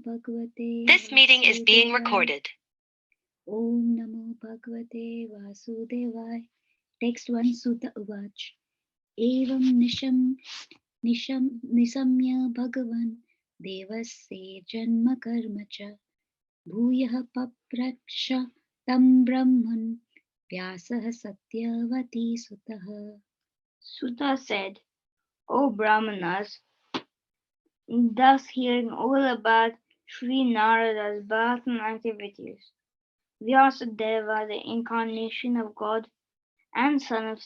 This meeting is being recorded. Om Namo Bhagavate Vasudevaya. Text 1 Sutta Uvach. Evam nisamya Bhagavan Devasya Janma Karma Cha Bhuyah Papraksha Tam Brahman Vyasah Satyavati Sutah. Sutta said, O Brahmanas, thus hearing all about Sri Narada's birth and activities, Vyasadeva, the incarnation of God and son of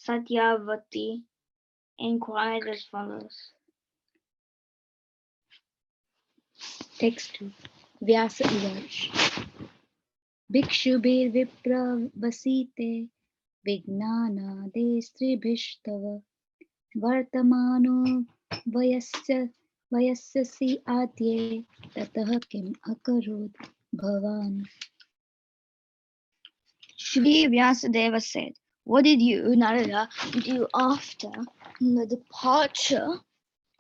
Satyavati, inquired as follows. Text 2. Vyasa Uvach. Bhikshubhir Vipravasite Vignana Destribhishtava Vartamano Vayasyasi Adye Tatah Kim Akarod Bhavan. Shri Vyasadeva said, what did you, Narada, do after the departure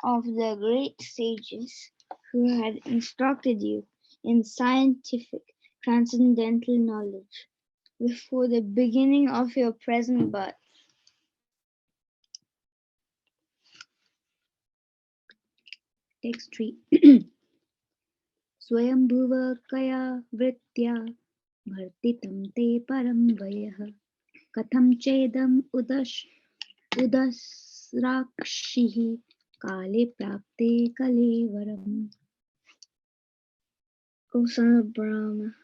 of the great sages who had instructed you in scientific transcendental knowledge before the beginning of your present birth? Text 3. Swayambhuva kaya vritya bhartitam te param vayah katham chedam udasrakshihi kale prapte kalevaram. O son of Brahma,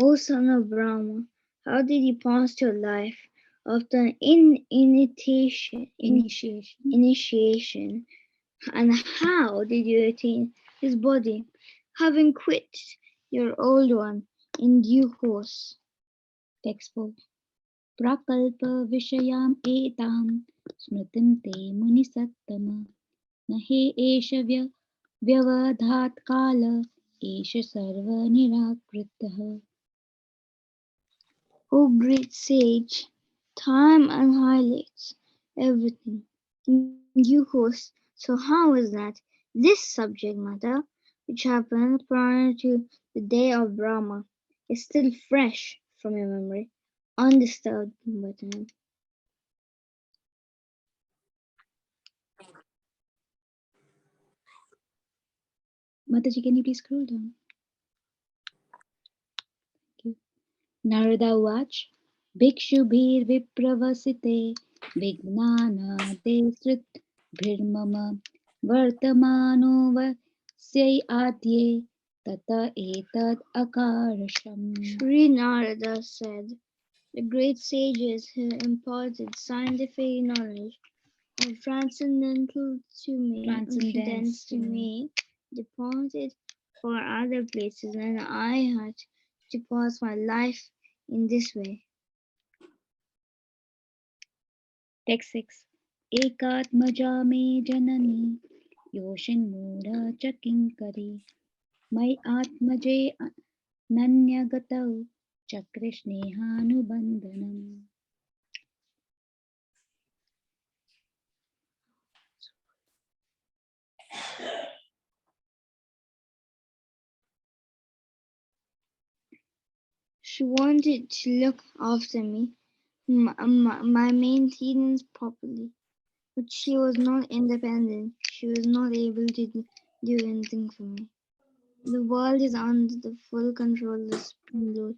O son of Brahma, how did you pass your life after initiation, and how did you attain his body, having quit your old one in due course? Text 4. Prakalpa vishayam etam smritim te muni sattama nahe esha vyavadhat kala esha sarva nirakritah. O great sage, time annihilates everything in due course. So how is that this subject matter, which happened prior to the day of Brahma, is still fresh from your memory, undisturbed by time? Mataji, can you please scroll down? Thank you. Narada Vach. Bhikshubhir vipravasite vignana desrit bhirmama vartamano vasyai adye tata etad akarasham. Sri Narada said, the great sages who imparted scientific knowledge of transcendental to me departed for other places, and I had to pass my life in this way. Text 6. Ekatmaja me janani yoshin mura chakinkari mai atmaje nanyagatau chakrishnehanubandhanam. She wanted to look after me, my maintenance properly, but she was not independent. She was not able to do anything for me. The world is under the full control of the Supreme Lord.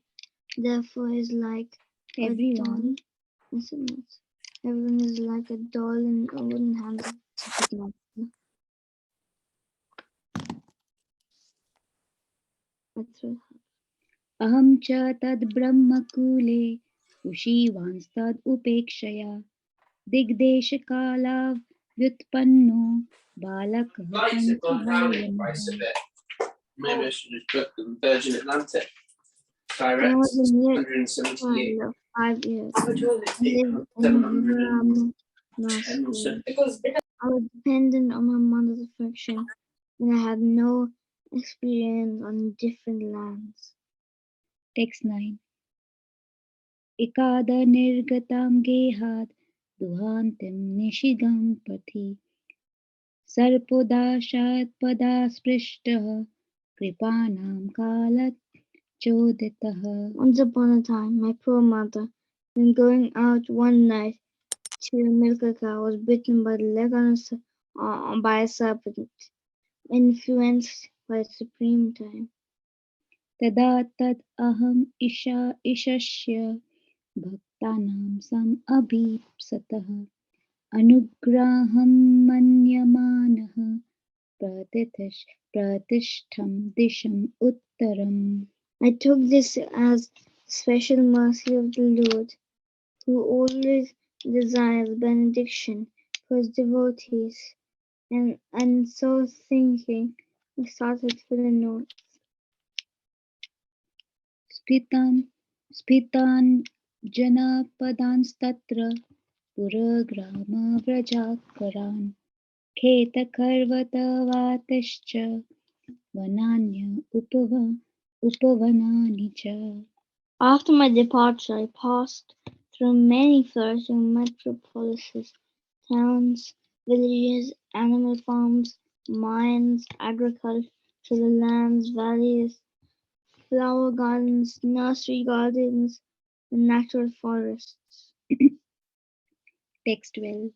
Therefore, is like Everyone. Everyone is like a doll in a wooden handle. Aham cha tad brahma kule ushivanstad upekshaya digdesh kala vyutpanno balak Maybe I should just book the Virgin Atlantic. Direct, There was a year 178. of 5 years. How much was I lived in I was dependent on my mother's affection, and I had no experience on different lands. Text 9. Ikada nirgatam gehad duhantim nishigam pathi सर्पोदाशात्पदा स्पृष्टः कृपाणां कालच्चोदितः. Once upon a time, my poor mother, when going out one night to milk a cow, was bitten by the leg by a serpent, influenced by supreme time. तदा तद् अहम् ईशस्य भक्तानां समभीप्सतः अनुग्राहं मन्यमानः प्रतिष्ठं दिशम् उत्तरम्. I took this as special mercy of the Lord, who always desires benediction for his devotees, and so thinking, I started for the north. स्फीतान् जनापदांस्तत्र पुरग्रामव्रजाकरान् खेतखर्वतवातश्च वनान्य उपवनानि च. After my departure, I passed through many flourishing metropolises, towns, villages, animal farms, mines, agricultural lands, valleys, flower gardens, nursery gardens, and natural forests. Text 12.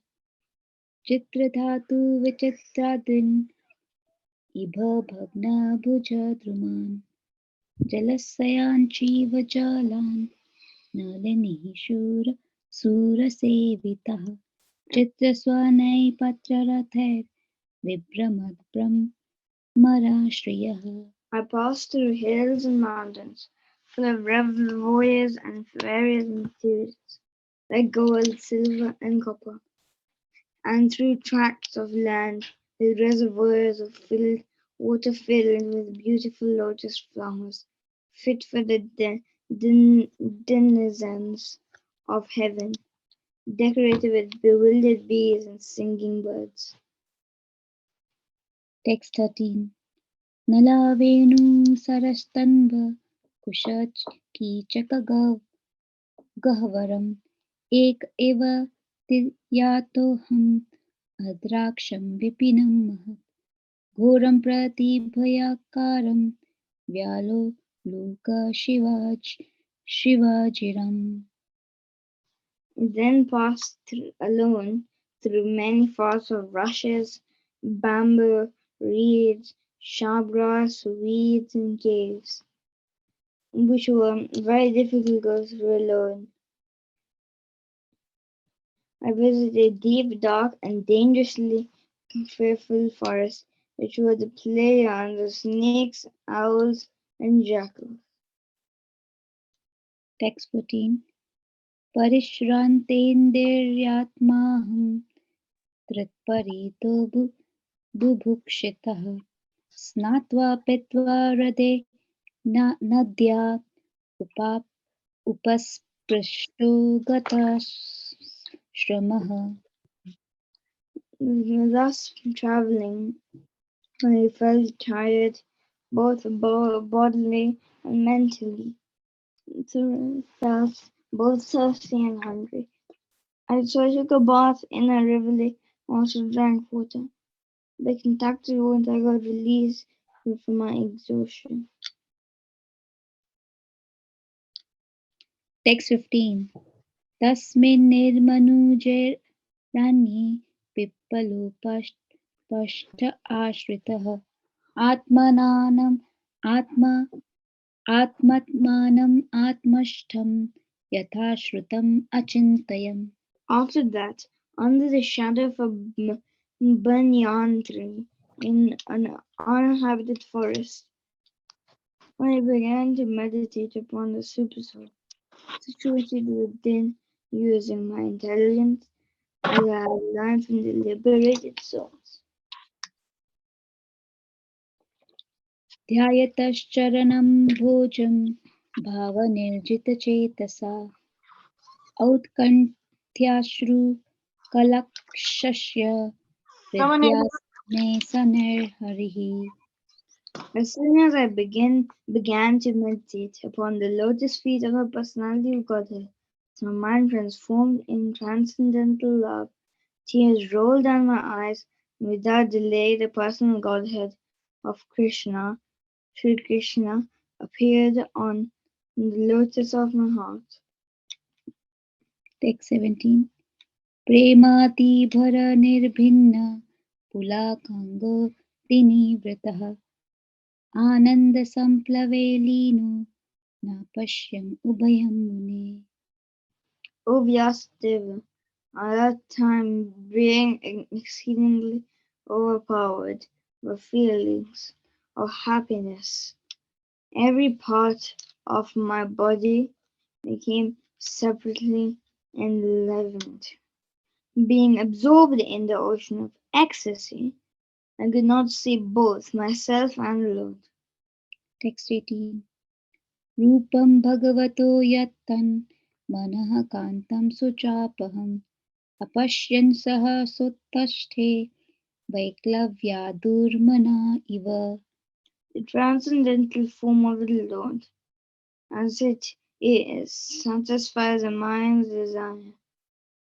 चित्रधातु विचित्रादीन् इभ भग्नभुजद्रुमान् जलस्याञ्चीव जालान् नलिनीः सूरसेवितः चित्रस्वनैर्पत्ररथैर्विभ्रमद्ब्रह्मराश्रयः. I passed through hills and mountains, full of reservoirs and various materials, like gold, silver, and copper, and through tracts of land with reservoirs of water filled with beautiful lotus flowers, fit for the denizens of heaven, decorated with bewildered bees and singing birds. Text 13. नलावेणु सरस्तन्व कुशच कीचकगह्वरम् एक एव यातोऽहम् अद्राक्षं विपिनं महत् घोरं प्रतिभयाकारं व्यालोलुकशिवाजिरम्. Then passed alone through many forests of rushes, bamboo, reeds, sharp grass, weeds, and caves, which were very difficult to go through alone. I visited deep, dark, and dangerously fearful forests, which were the playgrounds of snakes, owls, and jackals. Text 14. परिश्रान्तेन्द्रियात्माहं त्रित्परितो बुभुक्षितः स्नात्वा पीत्वा हृदे नद्या उपस्पृष्टो गतश्रमः. Thus traveling, I felt tired, both bodily and mentally. Felt both thirsty and hungry. So I took a bath in a rivulet and also drank water. By contacted wounds, I got released from my exhaustion. Text 15. तस्मिन् निर्मनुजेरण्ये पिप्पलोपष्ट आश्रितः आत्मात्मानम् आत्मष्टं यथा श्रुतम् अचिन्तयम्. After that, under the shadow of a banyan tree in an uninhabited forest, I began to meditate upon the supersoul, situated within, using my intelligence as I had learned from the liberated souls. ध्यायतश्चरणं भोजं भावनिर्जितचेतसा औत्कण्ठ्याश्रु कलक्षस्य हृद्यास्मे सनर्हरिः. As soon as I began to meditate upon the lotus feet of the personality of Godhead, my mind transformed in transcendental love. Tears rolled down my eyes, Without delay, the personal Godhead of Krishna, Sri Krishna, appeared on the lotus of my heart. Text 17. Premati bhara nirbhinna pulakango tinivratah ananda samplave lino na pashyam ubhayam mune. O Vyasdeva, at that time being exceedingly overpowered by feelings of happiness, every part of my body became separately enlivened. Being absorbed in the ocean of ecstasy, I could not see both myself and Lord. Text 18. Rupam bhagavato yattan manah kantam suchapaham apashyan saha suttashte vaiklavyadurmana iva. The transcendental form of the Lord, as it is, satisfies the mind's desire,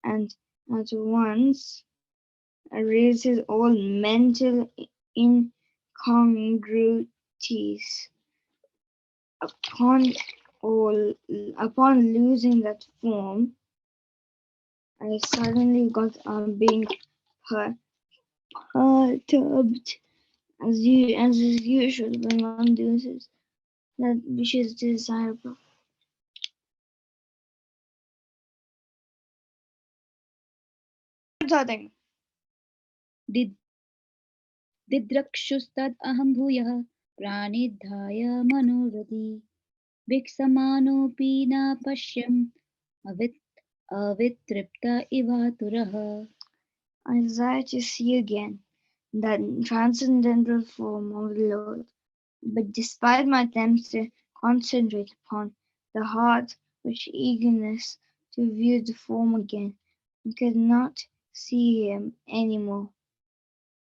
and at once erases all mental incongruities. Upon losing that form, I suddenly got on being perturbed, as is usual when one loses that which is desirable. Didrakshustad aham bhuyah pranidhaya manodati viksamanopi na pashyam avitripta ivaturaha. I desire to see again that transcendental form of the Lord, but despite my attempts to concentrate upon the heart with eagerness to view the form again, I could not see him any more,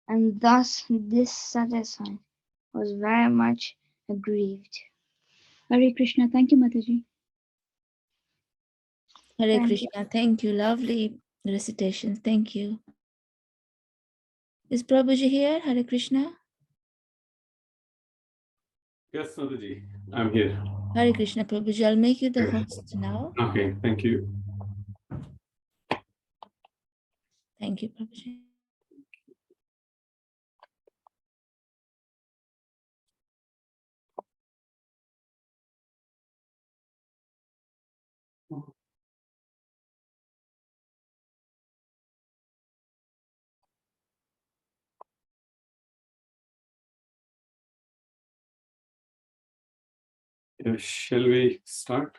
and thus dissatisfied, was very much aggrieved. Hare Krishna. Thank you, Mataji. Hare Thank you. Krishna. Thank you. Lovely recitation. Thank you. Is Prabhuji here? Hare Krishna. Yes, Sadaji, I'm here. Hare Krishna, Prabhuji. I'll make you the host now. Okay, thank you. Thank you, Prabhuji. Shall we start?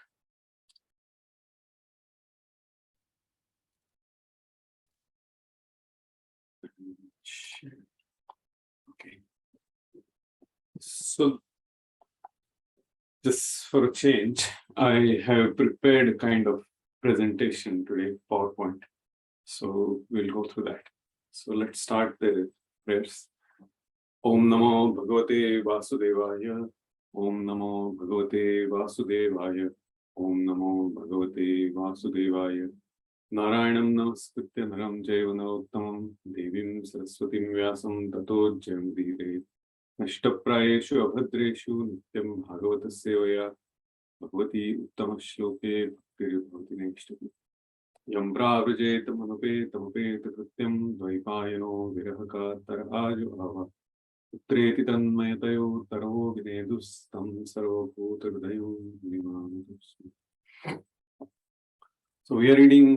Okay. So, just for a change, I have prepared a kind of presentation today, PowerPoint. So, we'll go through that. So, let's start the prayers. Om Namo Bhagavate Vasudevaya. Om Namo Bhagavate Vasudevaya. Om Namo Bhagavate Vasudevaya. Narayanam Namaskritya Naram Jaiva Narottamam Devim Saraswatim Vyasam Tato Jayamudire Nashtaprayeshu Abhadreshu Nityam Bhagavata Sevaya Bhagavati Uttama Shloke Bhakti Nextapi Yambra Vrajeta Manupeta Mupeta Krityam Dvaipayano Virahaka Tarajo Ava Utreti Tanmayatayo Taro Vinedus Tam Sarvabhuta Hridayo Vimanus. So we are reading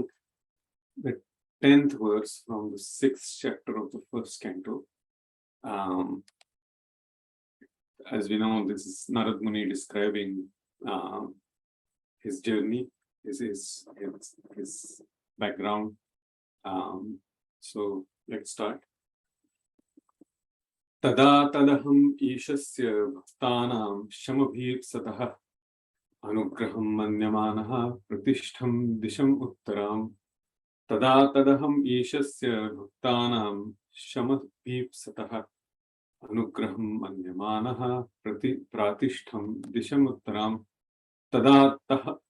the 10th verse from the 6th chapter of the first canto. As we know, this is Narad Muni describing his journey, his background. So let's start. Tada tadaham ishasya bhaktanam shamabhipsatah anugraham manyamanaha pratishtham disham uttaram. Tada tadaham ishasya bhaktanam shamabhipsatah anugraham manyamanaha pratishtham disham uttaram. Tada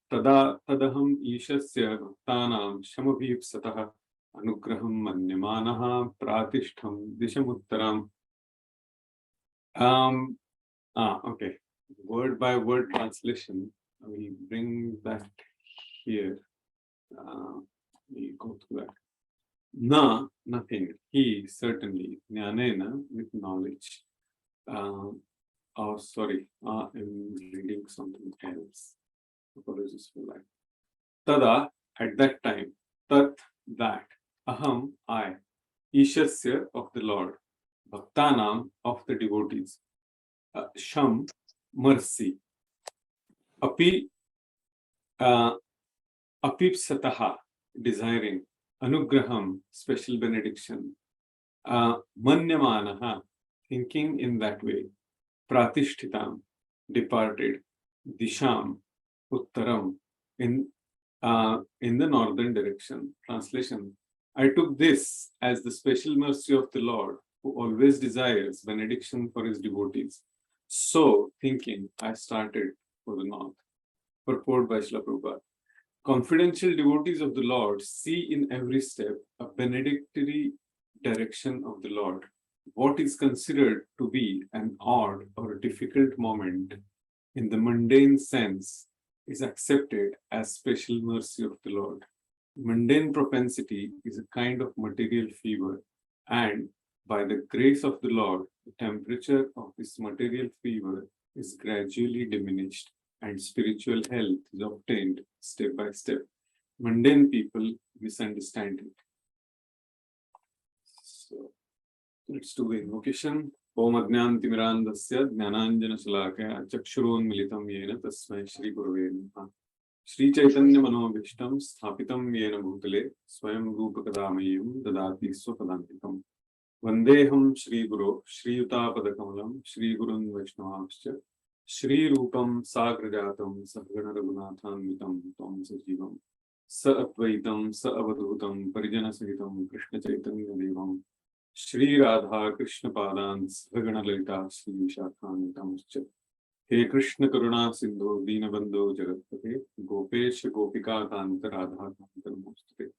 tadaham ishasya bhaktanam shamabhipsatah Anugraham manyamanaha pratishtham dishamuttaram. Okay. Word by word translation. I will bring that here. We go through that. Na, nothing. He, certainly. Jnanena, with knowledge. Oh, sorry. I'm reading something else. Apologies for that. Tada, at that time. Tat, that. Aham, I. Ishasya, of the Lord. Bhaktanam, of the devotees. Sham, mercy. Api, apipsataha, desiring. Anugraham, special benediction. Manyamanaha, thinking in that way. Pratishtitam, departed. Disham, uttaram, in the northern direction. Translation: I took this as the special mercy of the Lord, who always desires benediction for his devotees. So, thinking, I started for the north. Purport by Srila Prabhupada. Confidential devotees of the Lord see in every step a benedictory direction of the Lord. What is considered to be an odd or difficult moment in the mundane sense is accepted as special mercy of the Lord. Mundane propensity is a kind of material fever, and by the grace of the Lord, the temperature of this material fever is gradually diminished and spiritual health is obtained step by step. Mundane people misunderstand it. So, let's do the invocation. Om Ajnantimirandasya Jnananjana Shalakaya Chakshurunmilitam Yena Tasmai Shri Gurave Namaha. Shri Chaitanya Manobhishtam Sthapitam Yena Bhutale Swayam Rupakadamayam Dadati Swapadantikam. Vandeham Shri Guru Shri Yutapadakamalam Shri Gurun Vaishnavamscha Shri Rupam Sagrajatam Sadgana Raghunathanvitam Tom Sajivam Sa Advaitam Sa Avadhutam Parijana Sahitam Krishna Chaitanya Devam Shri Radha Krishna Padans Vagana Lalita Shri Vishakhanvitamscha He Krishna Karuna Sindhu Dinabandhu Jagatpate Gopesh Gopika Kanta Radha Kanta Namostate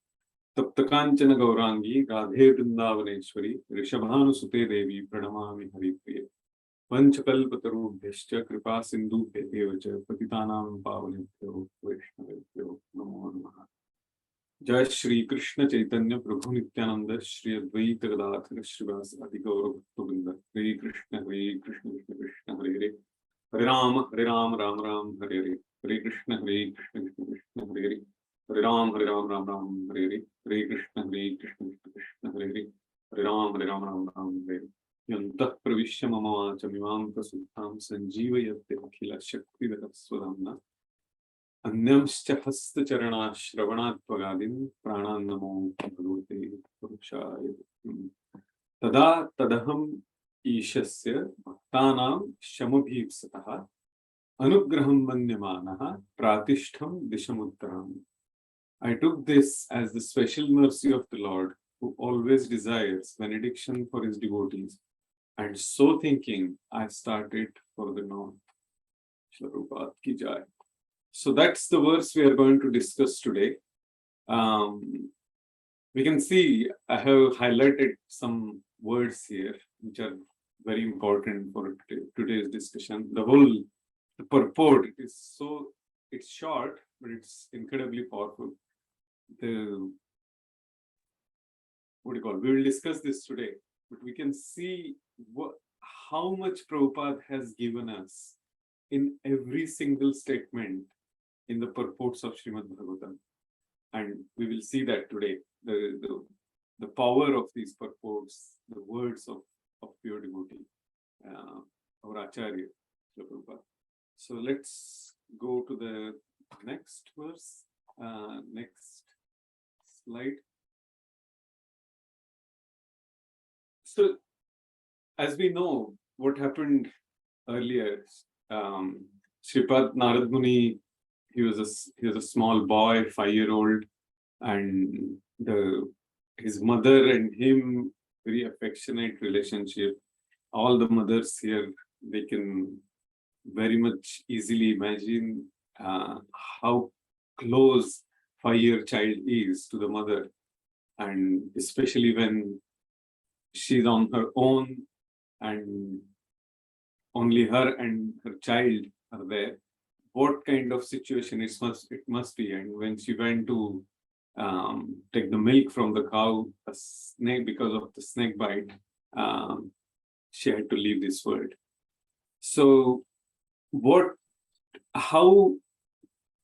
Taptakanchana Gaurangi Radhe Vrindavaneshwari Rishabhanusute Devi Pranamami Haripriye Panchakalpatarubhyascha Kripa Sindhu Petevacha Patitanam Pavanebhyo Vaishnavebhyo Namo Namaha. Jai Shri Krishna Chaitanya Prabhu Nityananda Shri Advaita Gadadhara Srivas Adi Gaurav Bhaktavinda Hare Krishna Krishna Krishna Hare Hare Hare Rama Ram Ram Hare Hare Hare Krishna Krishna Krishna Hare Hare Hare Ram Ram Ram Hare Hare Hare Krishna Krishna Krishna Hare Hare Hare Ram Ram Hare Hare Yantah Pravishya Mama Chamimam Prasuttam Sanjeevayate Akhila Shakti Swadhamna Anyamscha Hasta Charana Shravanat Pagadin Prananamo Bhagavate Purushaaya Tada Tadaham Ishasya Bhaktanam Shamabhipsataha Anugraham Manyamanaha Pratishtham Dishamuttaram. I took this as the special mercy of the Lord, who always desires benediction for his devotees, and so thinking, I started for the north. Srila Prabhupada ki jai. So that's the verse we are going to discuss today. We can see I have highlighted some words here which are very important for today's discussion. The purport, it's short, but it's incredibly powerful. We will discuss this today, but we can see how much Prabhupada has given us in every single statement in the purports of Srimad Bhagavatam. And we will see that today, the power of these purports, the words of pure devotee, our Acharya, Srila Prabhupada. So let's go to the next verse, next slide. So, as we know, what happened earlier, Sripad Narad Muni, he was a small boy, 5-year-old, and his mother and him, very affectionate relationship. All the mothers here, they can very much easily imagine how close 5-year child is to the mother. and especially when she's on her own and only her and her child are there, what kind of situation it must be. And when she went to take the milk from the cow, a snake, because of the snake bite, she had to leave this world. So how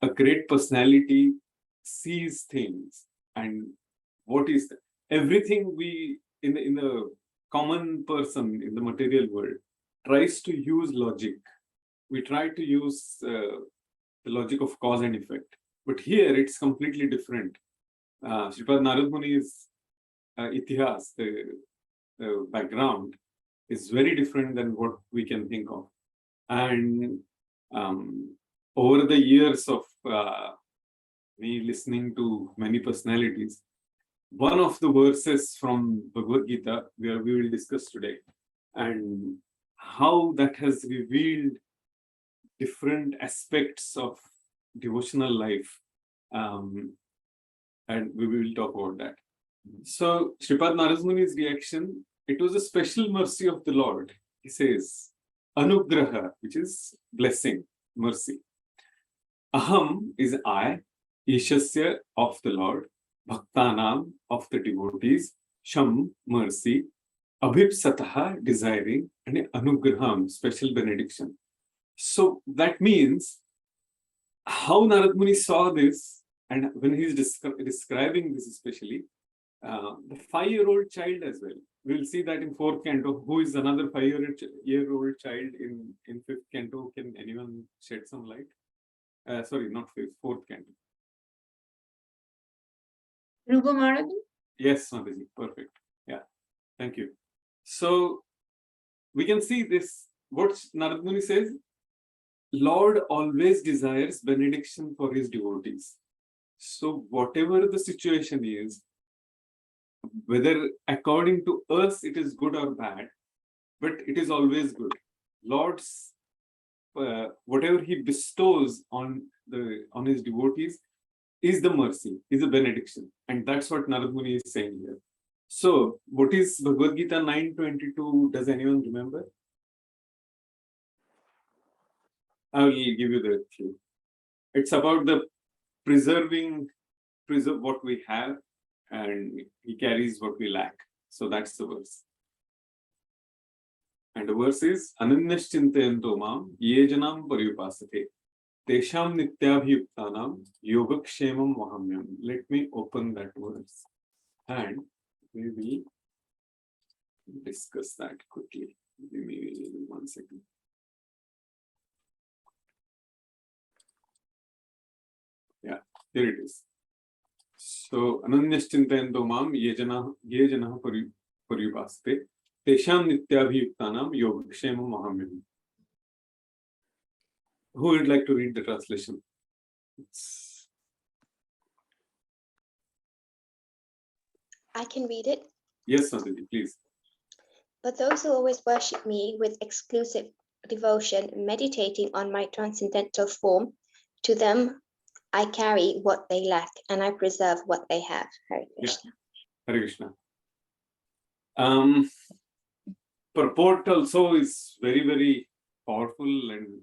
a great personality sees things, and what is everything we in the common person in the material world tries to use logic. We try to use the logic of cause and effect, but here it's completely different. Sripad Narad Muni's itihas, the background, is very different than what we can think of. And over the years of me listening to many personalities, one of the verses from Bhagavad Gita, where we will discuss today, and how that has revealed different aspects of devotional life, and we will talk about that. So Sripad Narad Muni's reaction, it was a special mercy of the Lord. He says, Anugraha, which is blessing, mercy. Aham is I, Ishasya of the Lord, Bhaktanam of the devotees, Sham, mercy, Abhipsataha, desiring, and Anugraham, special benediction. So that means how Narad Muni saw this, and when he's describing this especially, the 5-year-old child as well. We'll see that in 4th canto. Who is another 5-year-old child in 5th canto? Can anyone shed some light? Sorry, not 5th, 4th canto. Rupa Maharaj? Yes, Mataji, perfect. Yeah, thank you. So we can see this, what Narad Muni says, Lord always desires benediction for his devotees. So whatever the situation is, whether according to us it is good or bad, but it is always good. Lord's whatever he bestows on his devotees is the mercy, is a benediction, and that's what Narad Muni is saying here. So, what is Bhagavad Gita 9:22? Does anyone remember? I will give you the clue. It's about the preserve what we have, and he carries what we lack. So that's the verse. And the verse is Ananyaschintayanto mam yejanam paryupasate tesham nityabhiyuktanam yogakshemam vahamyam. Let me open that verse and we will discuss that quickly. Give me 1 second. Yeah, here it is. So Ananyaschintayanto mam yejanah paryupasate tesham nityabhiyuktanam yogakshemam vahamyam. Who would like to read the translation? I can read it. Yes, Nandini, please. But those who always worship me with exclusive devotion, meditating on my transcendental form, to them I carry what they lack and I preserve what they have. Hare Krishna. Hare Krishna. Purport also is very, very powerful, and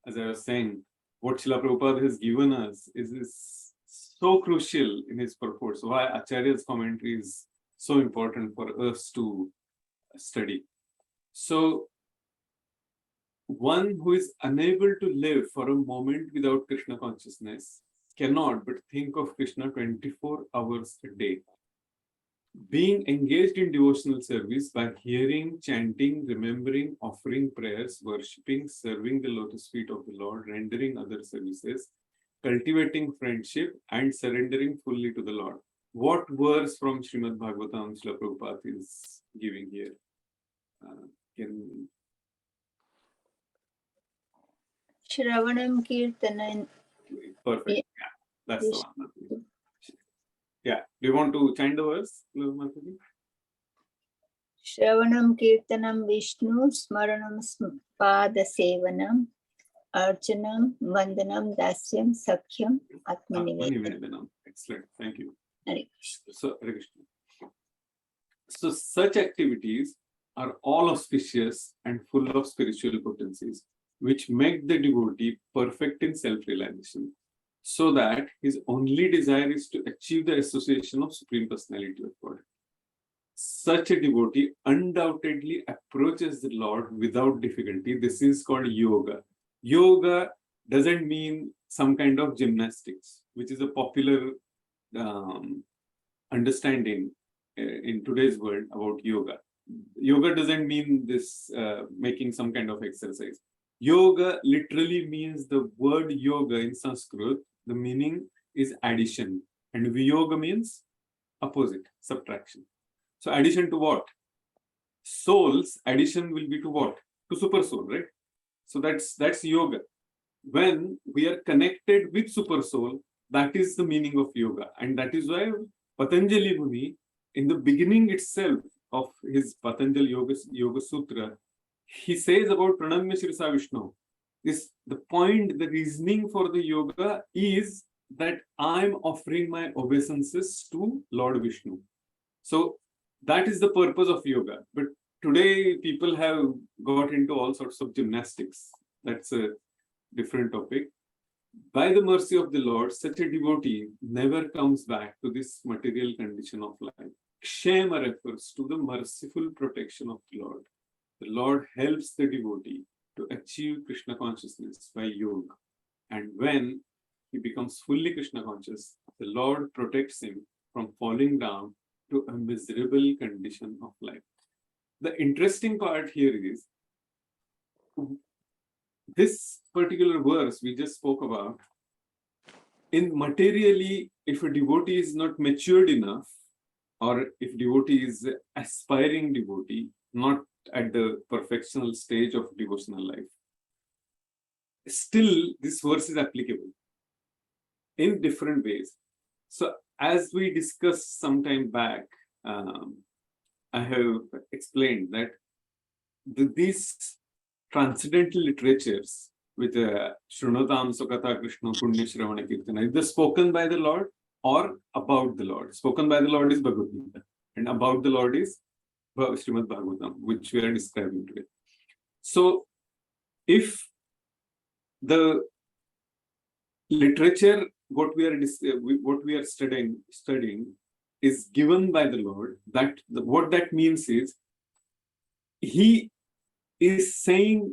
as I was saying, what Srila Prabhupada has given us is so crucial in his purport. So why Acharya's commentary is so important for us to study. So one who is unable to live for a moment without Krishna consciousness cannot but think of Krishna 24 hours a day. Being engaged in devotional service by hearing, chanting, remembering, offering prayers, worshipping, serving the lotus feet of the Lord, rendering other services, cultivating friendship, and surrendering fully to the Lord. What verse from Srimad Bhagavatam Srila Prabhupada is giving here? Shravanam Kirtanam. Perfect. Yeah, that's the one. Yeah. Do you want to chant the verse, Mataji? Shravanam Kirtanam Vishnu Smaranam Pada Sevanam Archanam Vandanam Dasyam Sakhyam Atmanivedanam. Excellent. Thank you. So, Hare Krishna. So such activities are all auspicious and full of spiritual potencies, which make the devotee perfect in self-realization, so that his only desire is to achieve the association of Supreme Personality of God. Such a devotee undoubtedly approaches the Lord without difficulty. This is called yoga. Yoga doesn't mean some kind of gymnastics, which is a popular understanding in today's world about yoga. Yoga doesn't mean this making some kind of exercise. Yoga literally means the word yoga in Sanskrit, the meaning is addition, and viyoga means opposite, subtraction. So addition to what? Souls, addition will be to what? To super soul, right? So that's yoga. When we are connected with super soul, that is the meaning of yoga. And that is why Patanjali Muni, in the beginning itself of his Patanjali Yoga Sutra, he says about Pranamya Shirsa Vishnu. This the point, the reasoning for the yoga is that I'm offering my obeisances to Lord Vishnu. So that is the purpose of yoga. But today people have got into all sorts of gymnastics. That's a different topic. By the mercy of the Lord, such a devotee never comes back to this material condition of life. Kshema refers to the merciful protection of the Lord. The Lord helps the devotee to achieve Krishna consciousness by yoga. And when he becomes fully Krishna conscious, the Lord protects him from falling down to a miserable condition of life. The interesting part here is this particular verse we just spoke about. In materially, if a devotee is not matured enough, or if devotee is aspiring devotee, not at the perfectional stage of devotional life, still this verse is applicable in different ways. So as we discussed some time back, I have explained that these transcendental literatures with Shrunotam Sukata Krishna Punya Shravana Kirtana, either spoken by the Lord or about the Lord. Spoken by the Lord is Bhagavad Gita, and about the Lord is Srimad Bhagavatam, which we are describing today. So if the literature, what we are studying is given by the Lord, what that means is he is saying,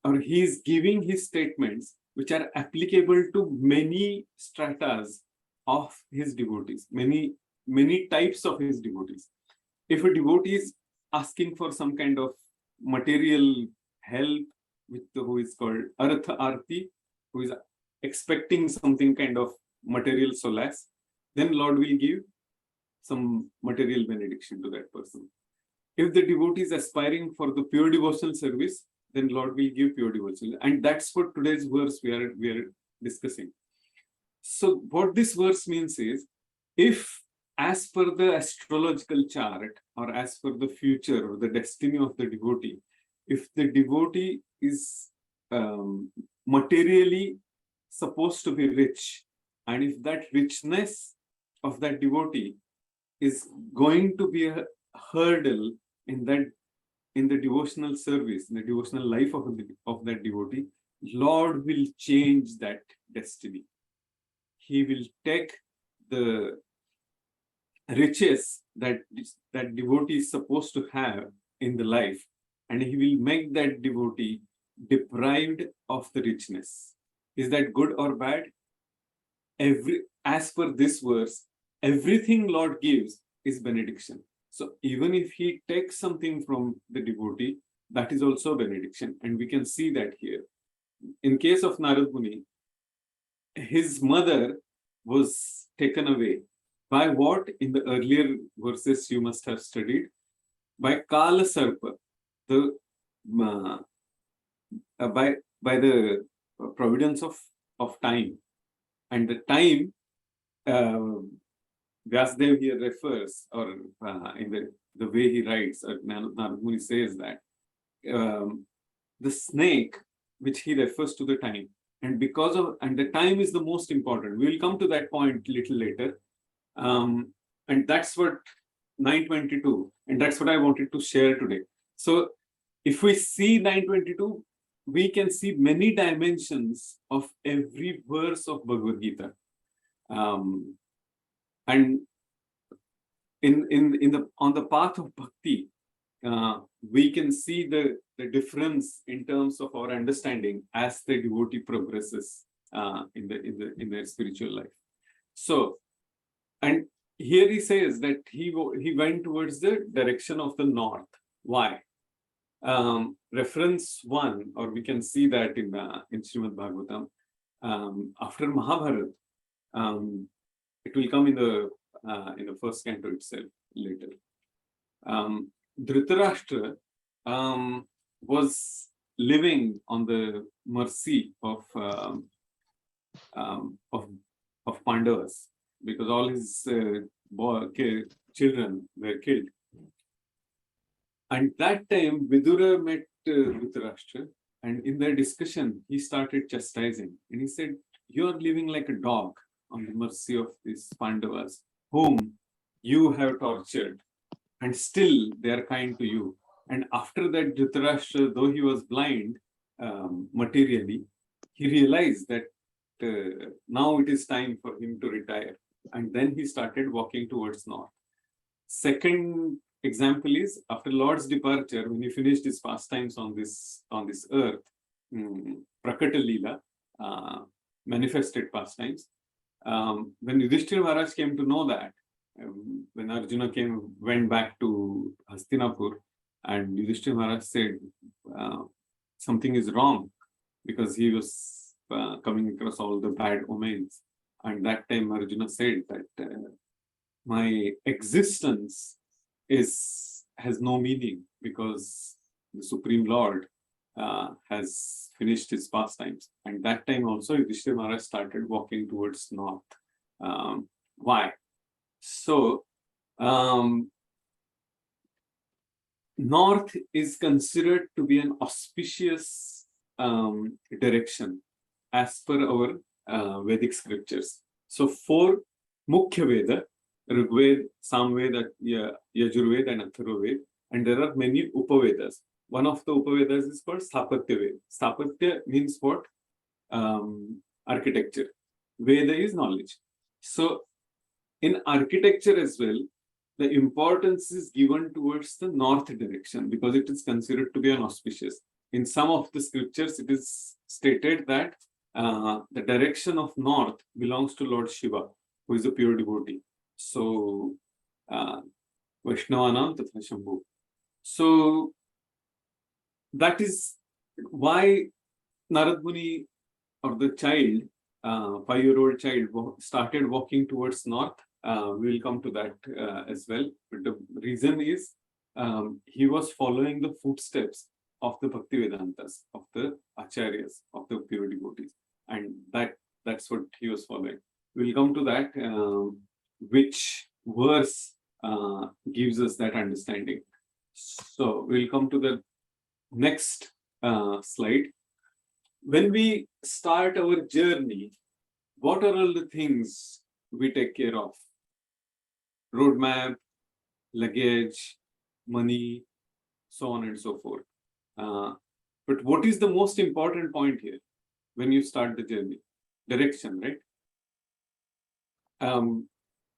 or he is giving his statements which are applicable to many stratas of his devotees, many types of his devotees. If a devotee is asking for some kind of material help, who is called Artha Arti, who is expecting something kind of material solace, then Lord will give some material benediction to that person. If the devotee is aspiring for the pure devotional service, then Lord will give pure devotional. And that's what today's verse we are discussing. So what this verse means is, if as per the astrological chart, or as per the future or the destiny of the devotee, if the devotee is materially supposed to be rich, and if that richness of that devotee is going to be a hurdle in the devotional service, in the devotional life of that devotee, Lord will change that destiny. He will take the riches that devotee is supposed to have in the life, and he will make that devotee deprived of the richness. Is that good or bad? As per this verse, everything Lord gives is benediction. So even if he takes something from the devotee, that is also benediction. And we can see that here. In case of Narad Muni, his mother was taken away. By what? In the earlier verses you must have studied. By Kala Sarpa, by the providence of time. And the time, Vyasdev here refers, or in the way he writes, Narad Muni says that the snake, which he refers to the time, and the time is the most important. We will come to that point a little later. And that's what 922, and that's what I wanted to share today. So if we see 922, we can see many dimensions of every verse of Bhagavad Gita. And on the path of bhakti, we can see the difference in terms of our understanding as the devotee progresses in their spiritual life. So, and here he says that he went towards the direction of the north. Why? Reference 1, or we can see that in Srimad Bhagavatam, after Mahabharata, it will come in the first canto itself later. Dhritarashtra was living on the mercy of Pandavas, because all his children were killed. And that time, Vidura met Dhritarashtra, and in their discussion, he started chastising. And he said, "You are living like a dog on the mercy of these Pandavas, whom you have tortured, and still they are kind to you." And after that, Dhritarashtra, though he was blind materially, he realized that now it is time for him to retire. And then he started walking towards north. Second example is after Lord's departure, when he finished his pastimes on this earth, Prakata Leela, manifested pastimes. When Yudhishthira Maharaj came to know that, when Arjuna went back to Hastinapur, and Yudhishthira Maharaj said something is wrong, because he was coming across all the bad omens. And that time Arjuna said that my existence has no meaning, because the Supreme Lord has finished his pastimes. And that time also Yudhishthira Maharaj started walking towards north. Why? So north is considered to be an auspicious direction as per our Vedic scriptures. So 4 Mukhya Veda, Rigveda, Samveda, Yajurveda, and Atharvaveda, and there are many Upavedas. One of the Upavedas is called Sthapatya Veda. Sthapatya means what? Architecture. Veda is knowledge. So in architecture as well, the importance is given towards the north direction, because it is considered to be an auspicious. In some of the scriptures, it is stated that the direction of north belongs to Lord Shiva, who is a pure devotee. So, Vaishnavanam Tatha Shambhu. So, that is why Narad Muni, or the child, 5-year-old child, started walking towards north. We will come to that as well. But the reason is he was following the footsteps of the Bhakti Vedantas, of the Acharyas, of the pure devotees. And that's what he was following. We'll come to that, which verse gives us that understanding. So we'll come to the next slide. When we start our journey, what are all the things we take care of? Roadmap, luggage, money, so on and so forth. But what is the most important point here when you start the journey? Direction, right?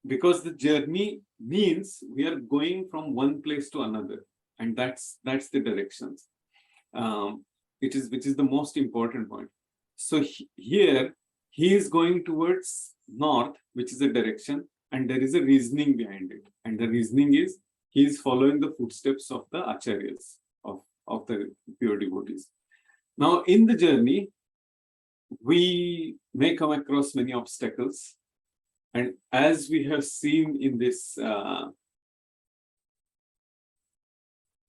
Because the journey means we are going from one place to another, and that's the directions. Which is the most important point. So here he is going towards north, which is a direction, and there is a reasoning behind it. And the reasoning is he is following the footsteps of the acharyas, of the pure devotees. Now in the journey, we may come across many obstacles, and as we have seen in this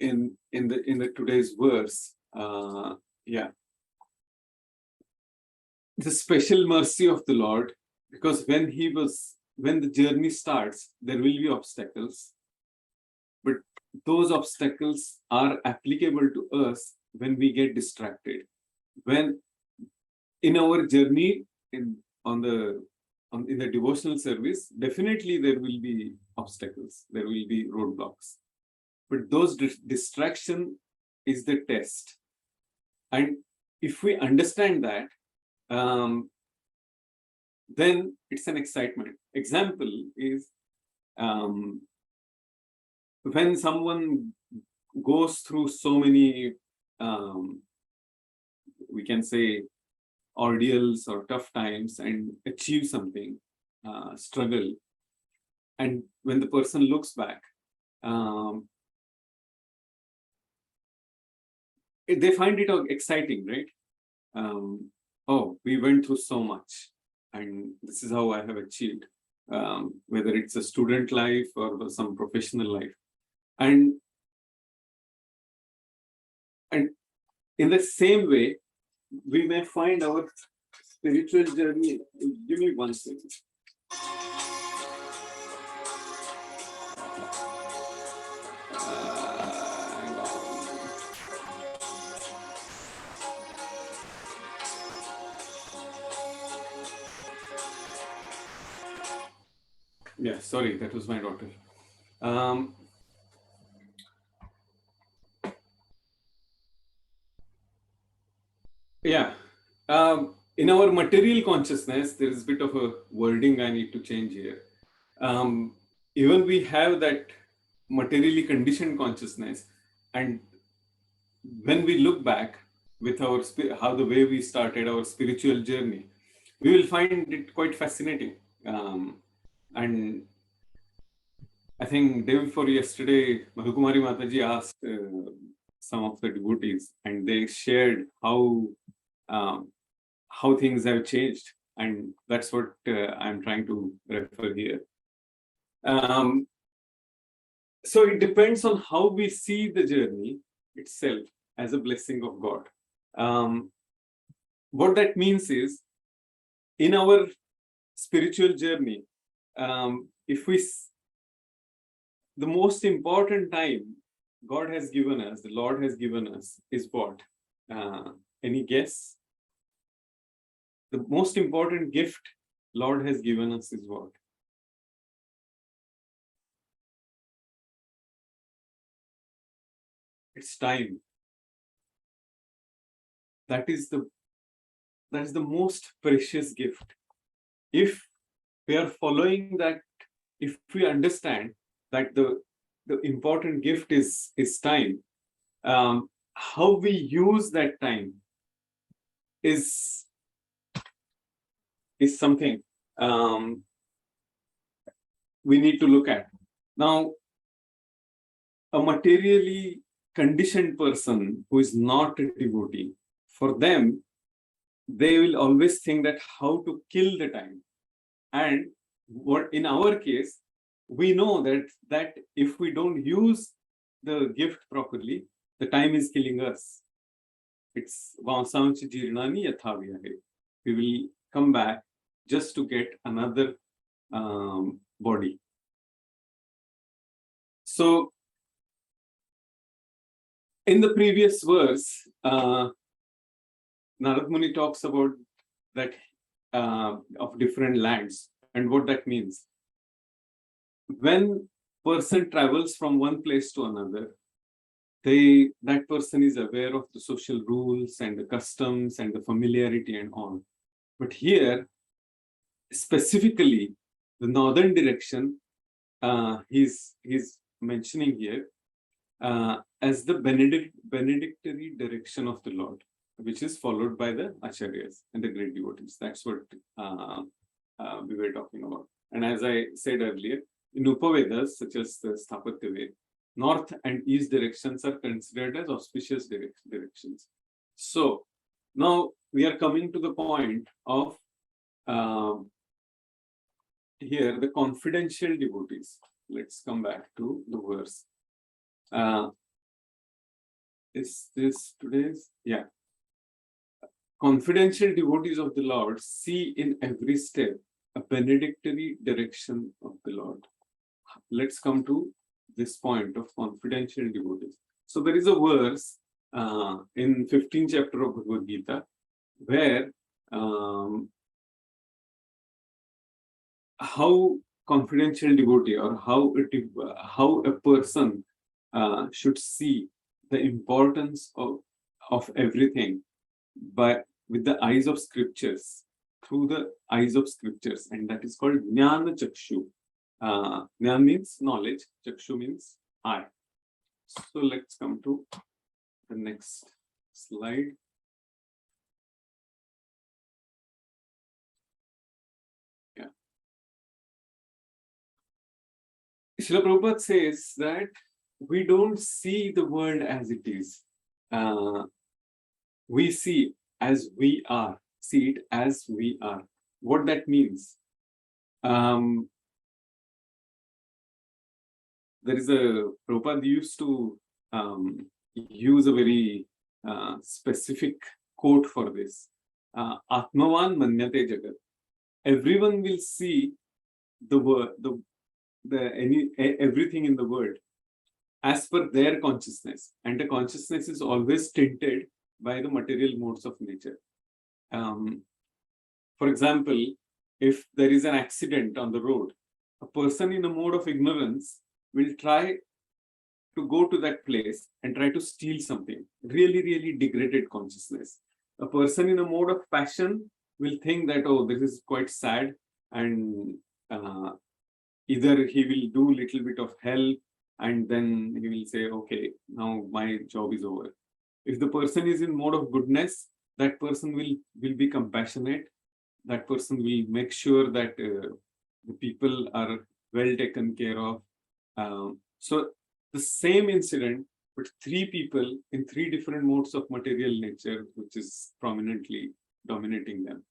in the today's verse, the special mercy of the Lord, because when the journey starts, there will be obstacles, but those obstacles are applicable to us when we get distracted. When in our journey on the in the devotional service, definitely there will be obstacles, there will be roadblocks. But those distraction is the test. And if we understand that, then it's an excitement. Example is when someone goes through so many, we can say, ordeals or tough times and achieve something, struggle. And when the person looks back, they find it exciting, right? Oh, we went through so much, and this is how I have achieved, whether it's a student life or some professional life. And in the same way, we may find our spiritual journey. Give me 1 second. Yeah, sorry, that was my daughter. Yeah. In our material consciousness, there is a bit of a wording I need to change here. Even we have that materially conditioned consciousness, and when we look back with our how the way we started our spiritual journey, we will find it quite fascinating. And I think day before yesterday, Madhukumari Mataji asked some of the devotees, and they shared how things have changed, and that's what I'm trying to refer here. So it depends on how we see the journey itself as a blessing of God. What that means is, in our spiritual journey, the most important time God has given us, the Lord has given us, is what? Any guess? The most important gift Lord has given us is what? It's time. That is the most precious gift. If we are following that, if we understand that the important gift is time, how we use that time is something we need to look at. Now, a materially conditioned person who is not a devotee, for them, they will always think that how to kill the time. And what in our case, we know that if we don't use the gift properly, the time is killing us. It's Vansamchi Jirnani Yathaviyahe. We will come back just to get another body. So, in the previous verse, Narad Muni talks about that of different lands and what that means. When person travels from one place to another, that person is aware of the social rules and the customs and the familiarity and all. But here, specifically, the northern direction, he's mentioning here as the benedictory direction of the Lord, which is followed by the acharyas and the great devotees. That's what we were talking about. And as I said earlier, in Upavedas, such as the Sthapatya Ved, north and east directions are considered as auspicious directions. So now we are coming to the point of here, the confidential devotees. Let's come back to the verse. Is this today's? Yeah. Confidential devotees of the Lord see in every step a benedictory direction of the Lord. Let's come to this point of confidential devotees. So there is a verse in 15th chapter of Bhagavad Gita where how confidential devotee or how a person should see the importance of everything with the eyes of scriptures, through the eyes of scriptures, and that is called Jnana Chakshu. Jnana means knowledge, Chakshu means eye. So let's come to the next slide. Yeah. Srila Prabhupada says that we don't see the world as it is. We see as we are. See it as we are. What that means? There is a Prabhupada used to use a very specific quote for this. Atmavan manyate jagat. Everyone will see the world, everything in the world as per their consciousness, and the consciousness is always tinted by the material modes of nature. For example, if there is an accident on the road, a person in a mode of ignorance will try to go to that place and try to steal something. Really, really degraded consciousness. A person in a mode of passion will think that, oh, this is quite sad, and either he will do a little bit of help and then he will say, okay, now my job is over. If the person is in mode of goodness, that person will be compassionate. That person will make sure that the people are well taken care of. So the same incident, but three people in three different modes of material nature, which is prominently dominating them,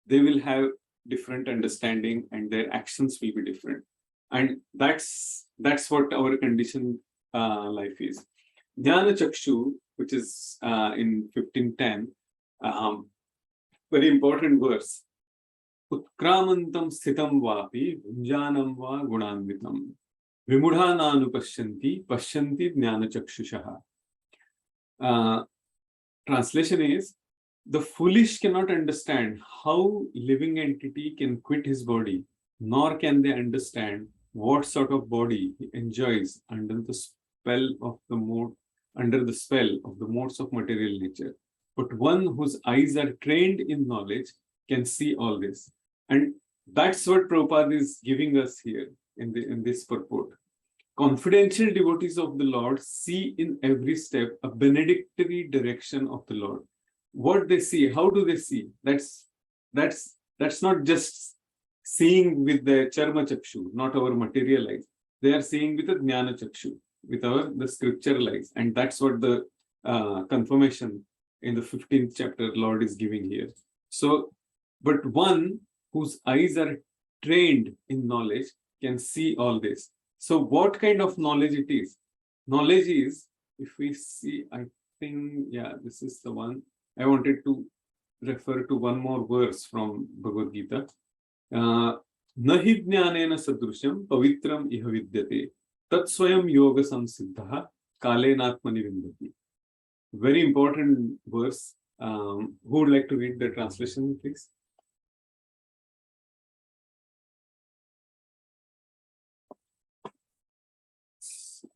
they will have different understanding and their actions will be different. And that's what our conditioned life is. Jnana Chakshu, which is in 1510, very important verse. Utkramantam sthitam vapi vunjanam va gunanvitam vimudhananu pashyanti jnana chakshushaha. Translation is, the foolish cannot understand how living entity can quit his body, nor can they understand what sort of body he enjoys under the spell of the modes of material nature. But one whose eyes are trained in knowledge can see all this. And that's what Prabhupada is giving us here in this purport. Confidential devotees of the Lord see in every step a benedictory direction of the Lord. What they see, how do they see? That's not just seeing with the charma chakshu, not our material eyes. They are seeing with the jnana chakshu, with the scriptural eyes. And that's what the confirmation in the 15th chapter Lord is giving here. So, but one whose eyes are trained in knowledge can see all this. So what kind of knowledge it is? Knowledge is, if we see, I think, yeah, this is the one. I wanted to refer to one more verse from Bhagavad Gita. Nahi jnanena sadrusham pavitram iha vidyate tat swayam yoga samsiddha kalenatmani vindati. Very important verse. Who would like to read the translation, please?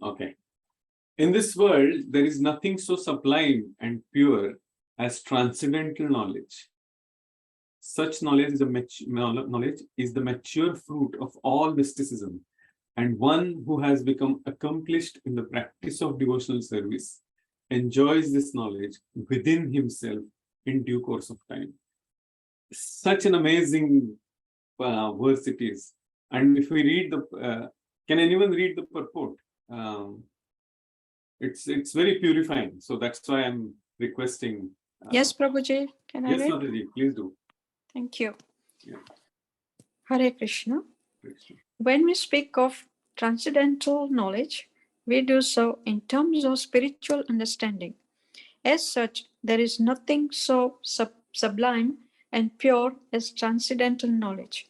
Okay. In this world, there is nothing so sublime and pure as transcendental knowledge. Such knowledge is the mature fruit of all mysticism, and one who has become accomplished in the practice of devotional service enjoys this knowledge within himself in due course of time. Such an amazing verse it is. And if we read the, can anyone read the purport? It's very purifying. So that's why I'm requesting. Yes, Prabhuji, can I Yes, read? Mataji, please do. Thank you. Yeah. Hare Krishna. Krishna. When we speak of transcendental knowledge, we do so in terms of spiritual understanding. As such, there is nothing so sublime and pure as transcendental knowledge.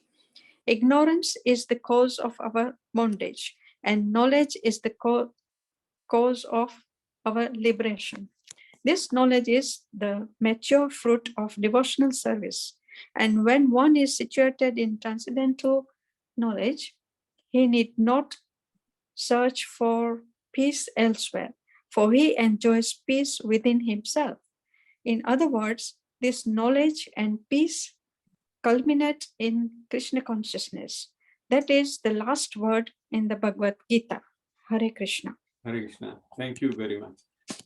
Ignorance is the cause of our bondage, and knowledge is the cause of our liberation. This knowledge is the mature fruit of devotional service. And when one is situated in transcendental knowledge, he need not search for peace elsewhere, for he enjoys peace within himself. In other words, this knowledge and peace culminate in Krishna consciousness. That is the last word in the Bhagavad Gita. Hare Krishna. Hare Krishna. Thank you very much.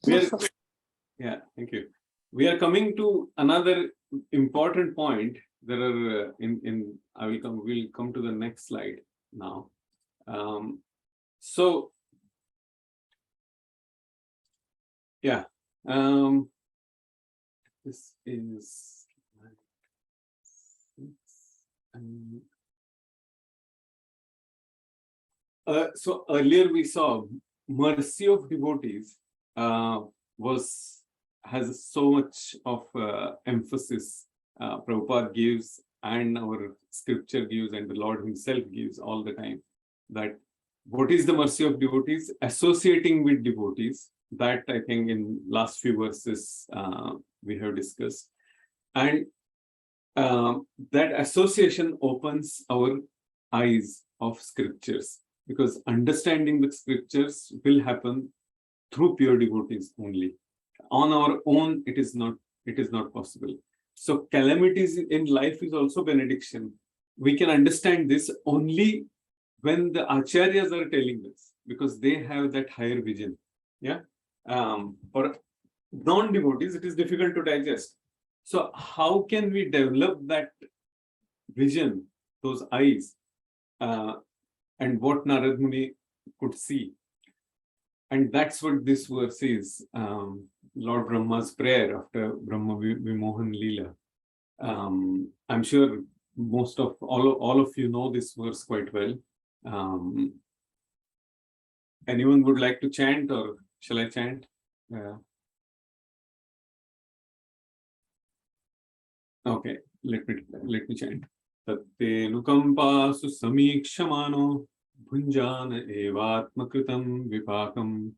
Thank you. We are coming to another important point. There are we'll come to the next slide now. This is so earlier we saw mercy of devotees has so much of emphasis Prabhupada gives, and our scripture gives, and the Lord himself gives all the time, that what is the mercy of devotees? Associating with devotees. That I think in last few verses we have discussed. And that association opens our eyes of scriptures, because understanding the scriptures will happen through pure devotees only. On our own, it is not possible. So calamities in life is also benediction. We can understand this only when the acharyas are telling us, because they have that higher vision. For non-devotees, it is difficult to digest. So how can we develop that vision, those eyes, and what Narad Muni could see? And that's what this verse is. Lord Brahma's prayer after Brahma Mohan Leela. I'm sure most of all of you know this verse quite well. Anyone would like to chant, or shall I chant? Okay, let me chant. Tatte nukampa susamikshmano bhunjana evatmakritam vipakam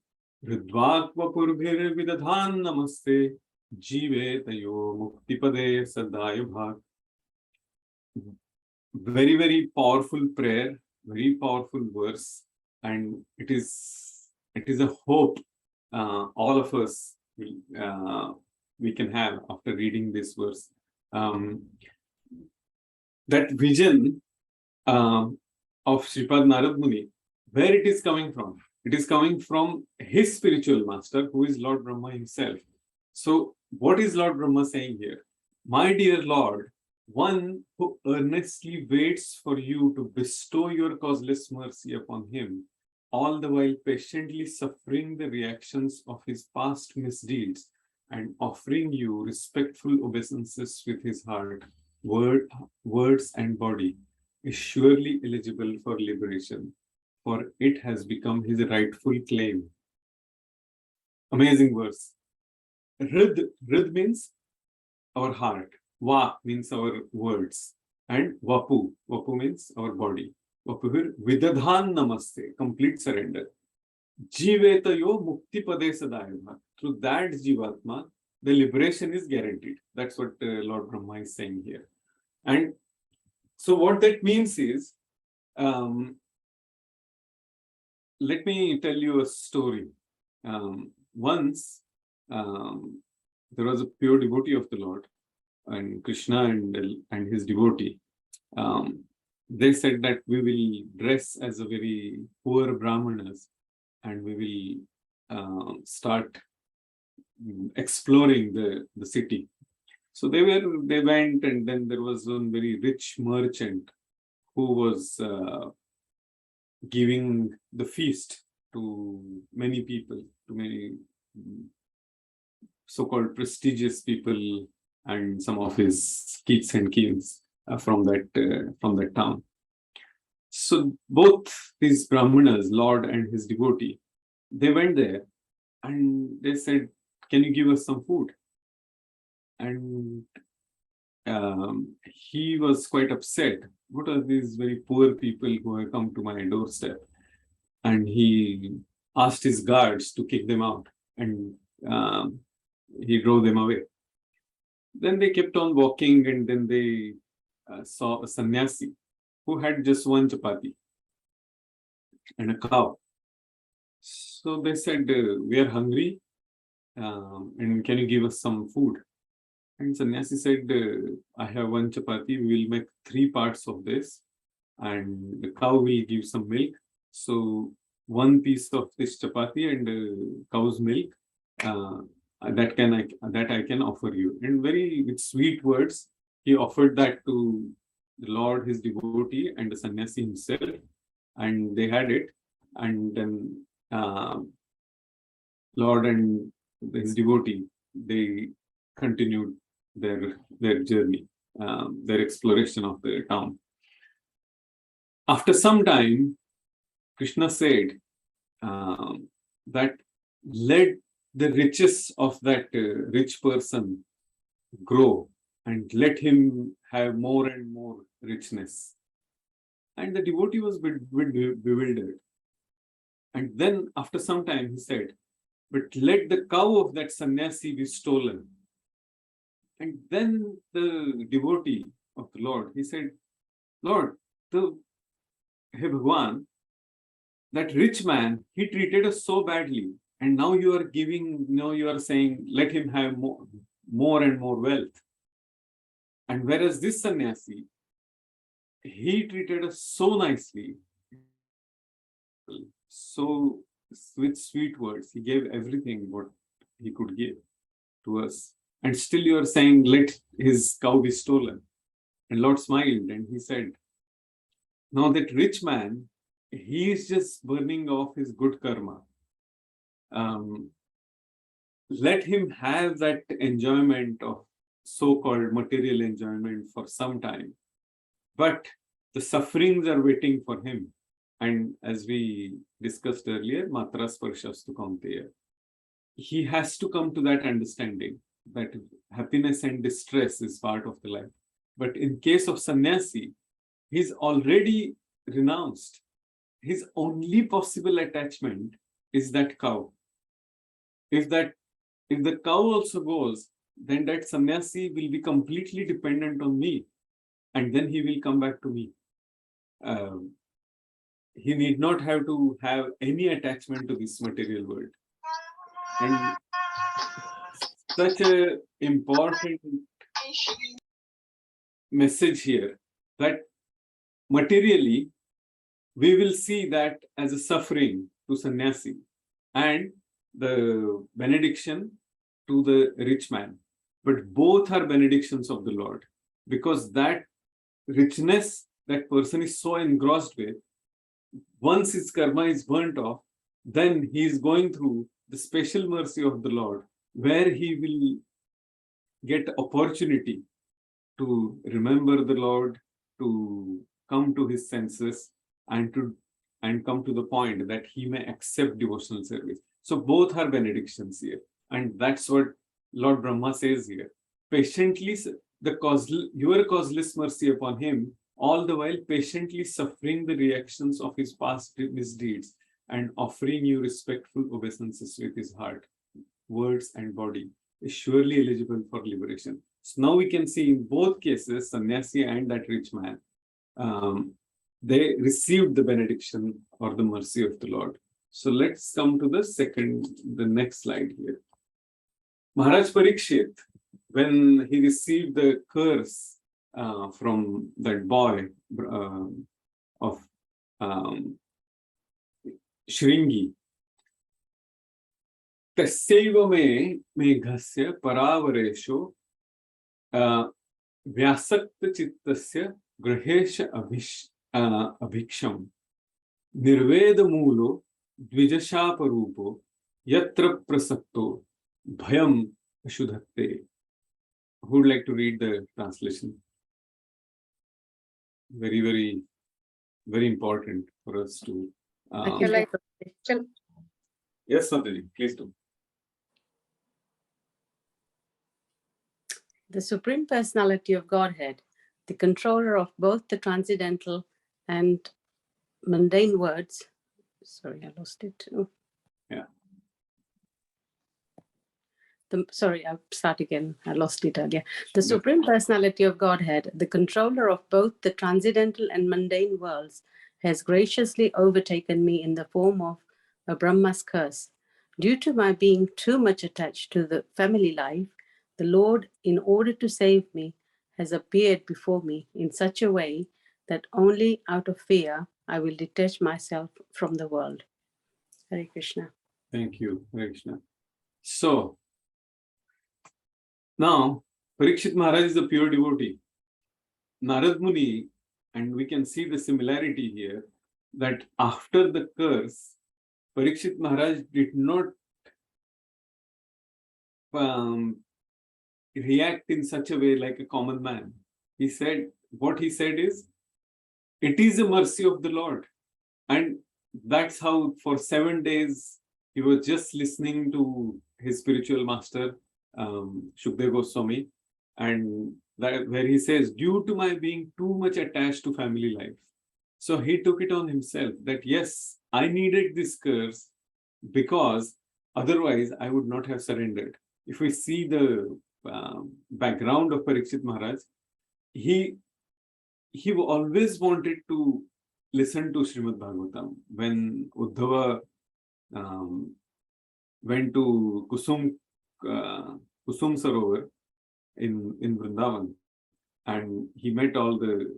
hridvakvapurvir vidadhan namaste jivetayo muktipade sadaya bhak. Very, very powerful prayer, very powerful verse, and it is a hope all of us we can have after reading this verse. That vision of Shripad Narad Muni, where it is coming from? It is coming from his spiritual master, who is Lord Brahma himself. So what is Lord Brahma saying here? My dear Lord, one who earnestly waits for you to bestow your causeless mercy upon him, all the while patiently suffering the reactions of his past misdeeds and offering you respectful obeisances with his heart, words and body, is surely eligible for liberation, for it has become his rightful claim. Amazing verse. Rid means our heart. Va means our words. And Vapu means our body. Vapuhir vidadhan namaste, complete surrender. Jivetayo muktipade sadayama. Through that Jivatma, the liberation is guaranteed. That's what Lord Brahma is saying here. And so what that means is, let me tell you a story. Once, there was a pure devotee of the Lord, and Krishna and his devotee. They said that we will dress as a very poor brahmanas, and we will start exploring the city. So they went, and then there was one very rich merchant who was giving the feast to many people, to many so-called prestigious people, and some of his kith and kins from that town. So both these brahmanas, Lord and his devotee, they went there and they said, "Can you give us some food?" And he was quite upset. What are these very poor people who have come to my doorstep? And he asked his guards to kick them out, and he drove them away. Then they kept on walking, and then they saw a sannyasi. who had just one chapati and a cow. So they said, we are hungry, and can you give us some food? And sannyasi said, I have one chapati, we will make 3 parts of this, and the cow will give some milk. So 1 piece of this chapati and cow's milk, that I can offer you. And very with sweet words, he offered that to the Lord, his devotee, and the sannyasi himself, and they had it. And then Lord and his devotee, they continued their journey, their exploration of the town. After some time, Krishna said that let the riches of that rich person grow and let him have more and more richness. And the devotee was bewildered. And then after some time he said, but let the cow of that sannyasi be stolen. And then the devotee of the Lord, he said, Lord, hey Bhagwan, that rich man, he treated us so badly. And now you are saying, let him have more and more wealth. And whereas this sannyasi, he treated us so nicely, so with sweet words, he gave everything what he could give to us. And still you are saying, let his cow be stolen. And Lord smiled and he said, now that rich man, he is just burning off his good karma. Let him have that enjoyment of so-called material enjoyment for some time. But the sufferings are waiting for him. And as we discussed earlier, matra sparshas tu kaunteya. He has to come to that understanding that happiness and distress is part of the life. But in case of sannyasi, he's already renounced. His only possible attachment is that cow. If the cow also goes, then that sannyasi will be completely dependent on me, and then he will come back to me. He need not have to have any attachment to this material world. And such an important message here that materially we will see that as a suffering to sannyasi and the benediction to the rich man. But both are benedictions of the Lord, because that richness that person is so engrossed with, once his karma is burnt off, then he is going through the special mercy of the Lord, where he will get opportunity to remember the Lord, to come to his senses, and come to the point that he may accept devotional service. So both are benedictions here. And that's what Lord Brahma says here. Patiently, your causeless mercy upon him, all the while patiently suffering the reactions of his past misdeeds and offering you respectful obeisances with his heart, words and body, is surely eligible for liberation. So now we can see in both cases, sannyasi and that rich man, they received the benediction or the mercy of the Lord. So let's come to the next slide here. Maharaj Parikshit, when he received the curse from that boy of Shringi, Tasyaiva me meghasya paravaresho vyasakta chittasya grahesha abhiksham nirveda mulo dvijashaparupo yatra prasakto bhayam ashudhatte. Who would like to read the translation? Very, very, very important for us to. Yes, Mataji, please do. The Supreme Personality of Godhead, the controller of both the transcendental and mundane words. Sorry, I lost it too. Yeah. sorry, I'll start again. I lost it earlier. The Supreme Personality of Godhead, the controller of both the transcendental and mundane worlds, has graciously overtaken me in the form of a Brahma's curse. Due to my being too much attached to the family life, the Lord, in order to save me, has appeared before me in such a way that only out of fear I will detach myself from the world. Hare Krishna. Thank you, Hare Krishna. So, now, Parikshit Maharaj is a pure devotee. Narad Muni, and we can see the similarity here, that after the curse, Parikshit Maharaj did not react in such a way like a common man. He said, what he said is, it is a mercy of the Lord. And that's how for 7 days he was just listening to his spiritual master, Shukdev Goswami, and that where he says, due to my being too much attached to family life. So he took it on himself that yes, I needed this curse because otherwise I would not have surrendered. If we see the background of Parikshit Maharaj, he always wanted to listen to Srimad Bhagavatam. When Uddhava went to Kusum Sarovar in Vrindavan, and he met all the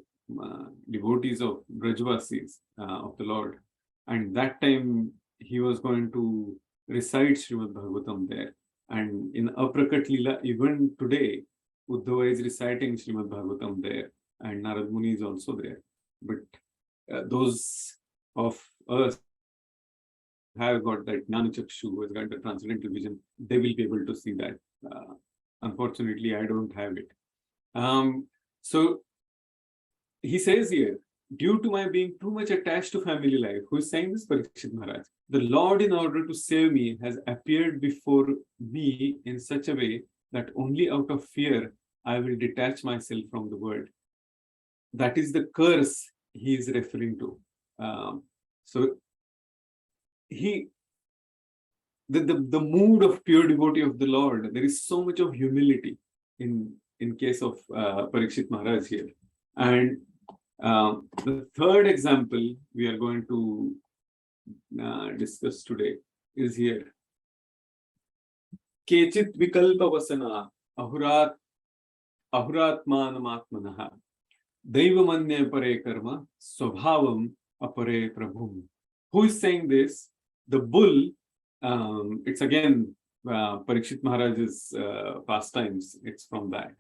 devotees of Brajvasis of the Lord, and that time he was going to recite Srimad Bhagavatam there. And in Aprakat Leela, even today, Uddhava is reciting Srimad Bhagavatam there, and Narad Muni is also there. But those of us who have got that Jnana Chakshu, who has got the transcendental vision, they will be able to see that. Unfortunately, I don't have it. So he says here, due to my being too much attached to family life, who is saying this? Parikshit Maharaj. The Lord, in order to save me, has appeared before me in such a way that only out of fear I will detach myself from the world. That is the curse he is referring to. So the mood of pure devotee of the Lord, there is so much of humility in case of Parikshit Maharaj here. And the third example we are going to discuss today is here. Kechit vikalpa vasana ahuratmanamatmanaha daivamanya pare karma swabhavam apare prabhum. Who is saying this? The bull, it's again Parikshit Maharaj's pastimes, it's from that.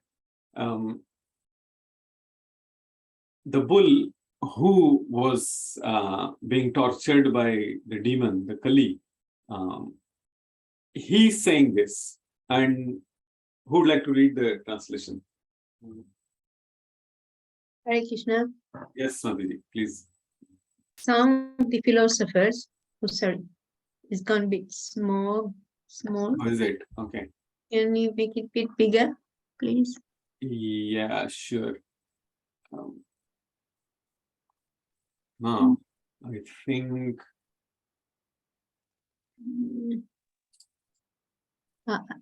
The bull who was being tortured by the demon, the Kali, he's saying this. And who would like to read the translation? Hare Krishna. Yes, Madhuri, please. Some of the philosophers, sorry, it's going to be small. How is it? Okay. Can you make it a bit bigger, please? Yeah, sure. Now, I think.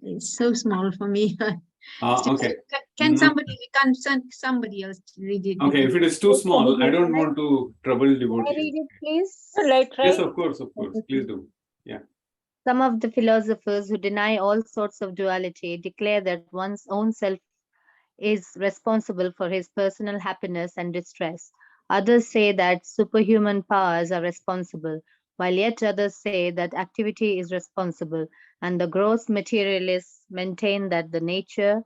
It's so small for me. Okay. Can somebody else read it? Okay, if it is too small, I don't want to trouble Can I devotees. read it, please? Yes, of course, please do. Yeah. Some of the philosophers who deny all sorts of duality declare that one's own self is responsible for his personal happiness and distress. Others say that superhuman powers are responsible, while yet others say that activity is responsible, and the gross materialists maintain that the nature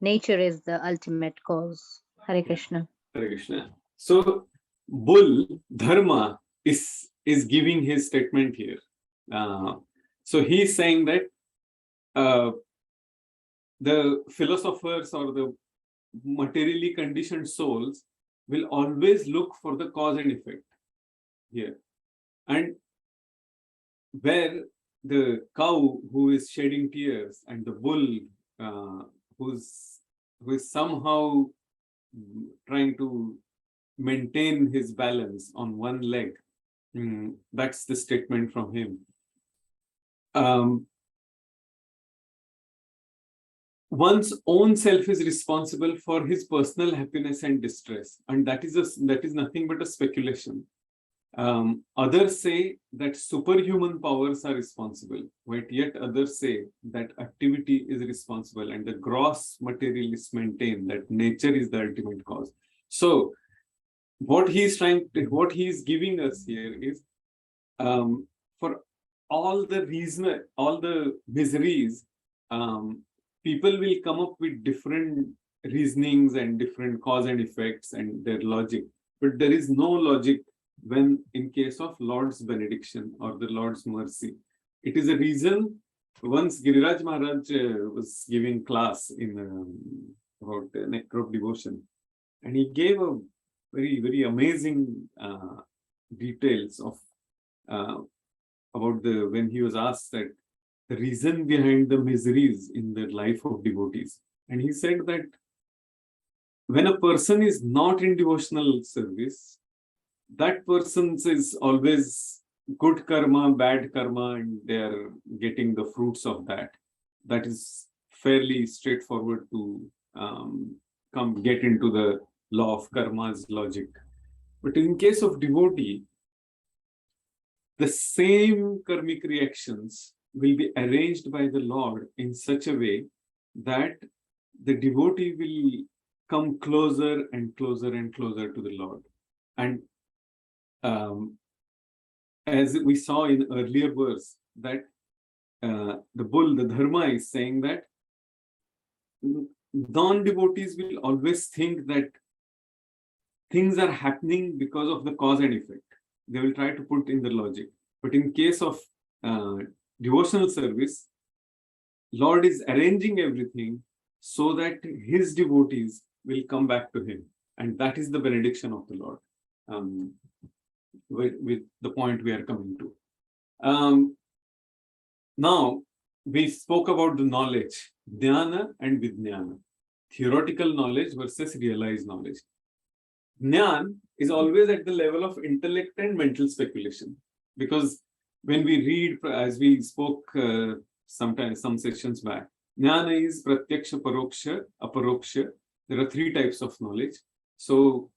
is the ultimate cause. Hare Krishna. Hare Krishna. So, bull dharma is giving his statement here. So he's saying that the philosophers or the materially conditioned souls will always look for the cause and effect here. And where the cow who is shedding tears and the bull who is somehow trying to maintain his balance on one leg, that's the statement from him. one's own self is responsible for his personal happiness and distress, and that is nothing but a speculation. Others say that superhuman powers are responsible, but yet others say that activity is responsible, and the gross materialists maintain that nature is the ultimate cause. So, what he is giving us here is, for all the miseries, people will come up with different reasonings and different cause and effects and their logic, but there is no logic when in case of Lord's benediction or the Lord's mercy. It is a reason. Once Giriraj Maharaj was giving class in about the nectar of devotion, and he gave a very, very amazing details of about when he was asked that the reason behind the miseries in the life of devotees. And he said that when a person is not in devotional service, that person is always good karma, bad karma, and they are getting the fruits of that. That is fairly straightforward to get into the law of karma's logic. But in case of devotee, the same karmic reactions will be arranged by the Lord in such a way that the devotee will come closer and closer and closer to the Lord. And as we saw in earlier verse, that the bull, the dharma, is saying that non-devotees will always think that things are happening because of the cause and effect. They will try to put in the logic. But in case of devotional service, Lord is arranging everything so that his devotees will come back to him. And that is the benediction of the Lord, with the point we are coming to. Now, we spoke about the knowledge, jnana and vijnana, theoretical knowledge versus realized knowledge. Jnana is always at the level of intellect and mental speculation, because when we read, as we spoke sometimes, some sessions back, jnana is pratyaksha, paroksha, aparoksha. There are three types of knowledge. So,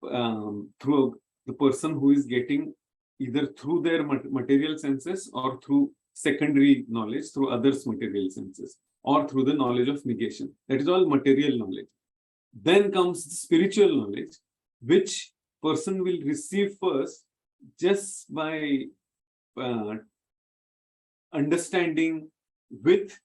through the person who is getting either through their material senses or through secondary knowledge, through others' material senses, or through the knowledge of negation. That is all material knowledge. Then comes the spiritual knowledge, which person will receive first just by understanding with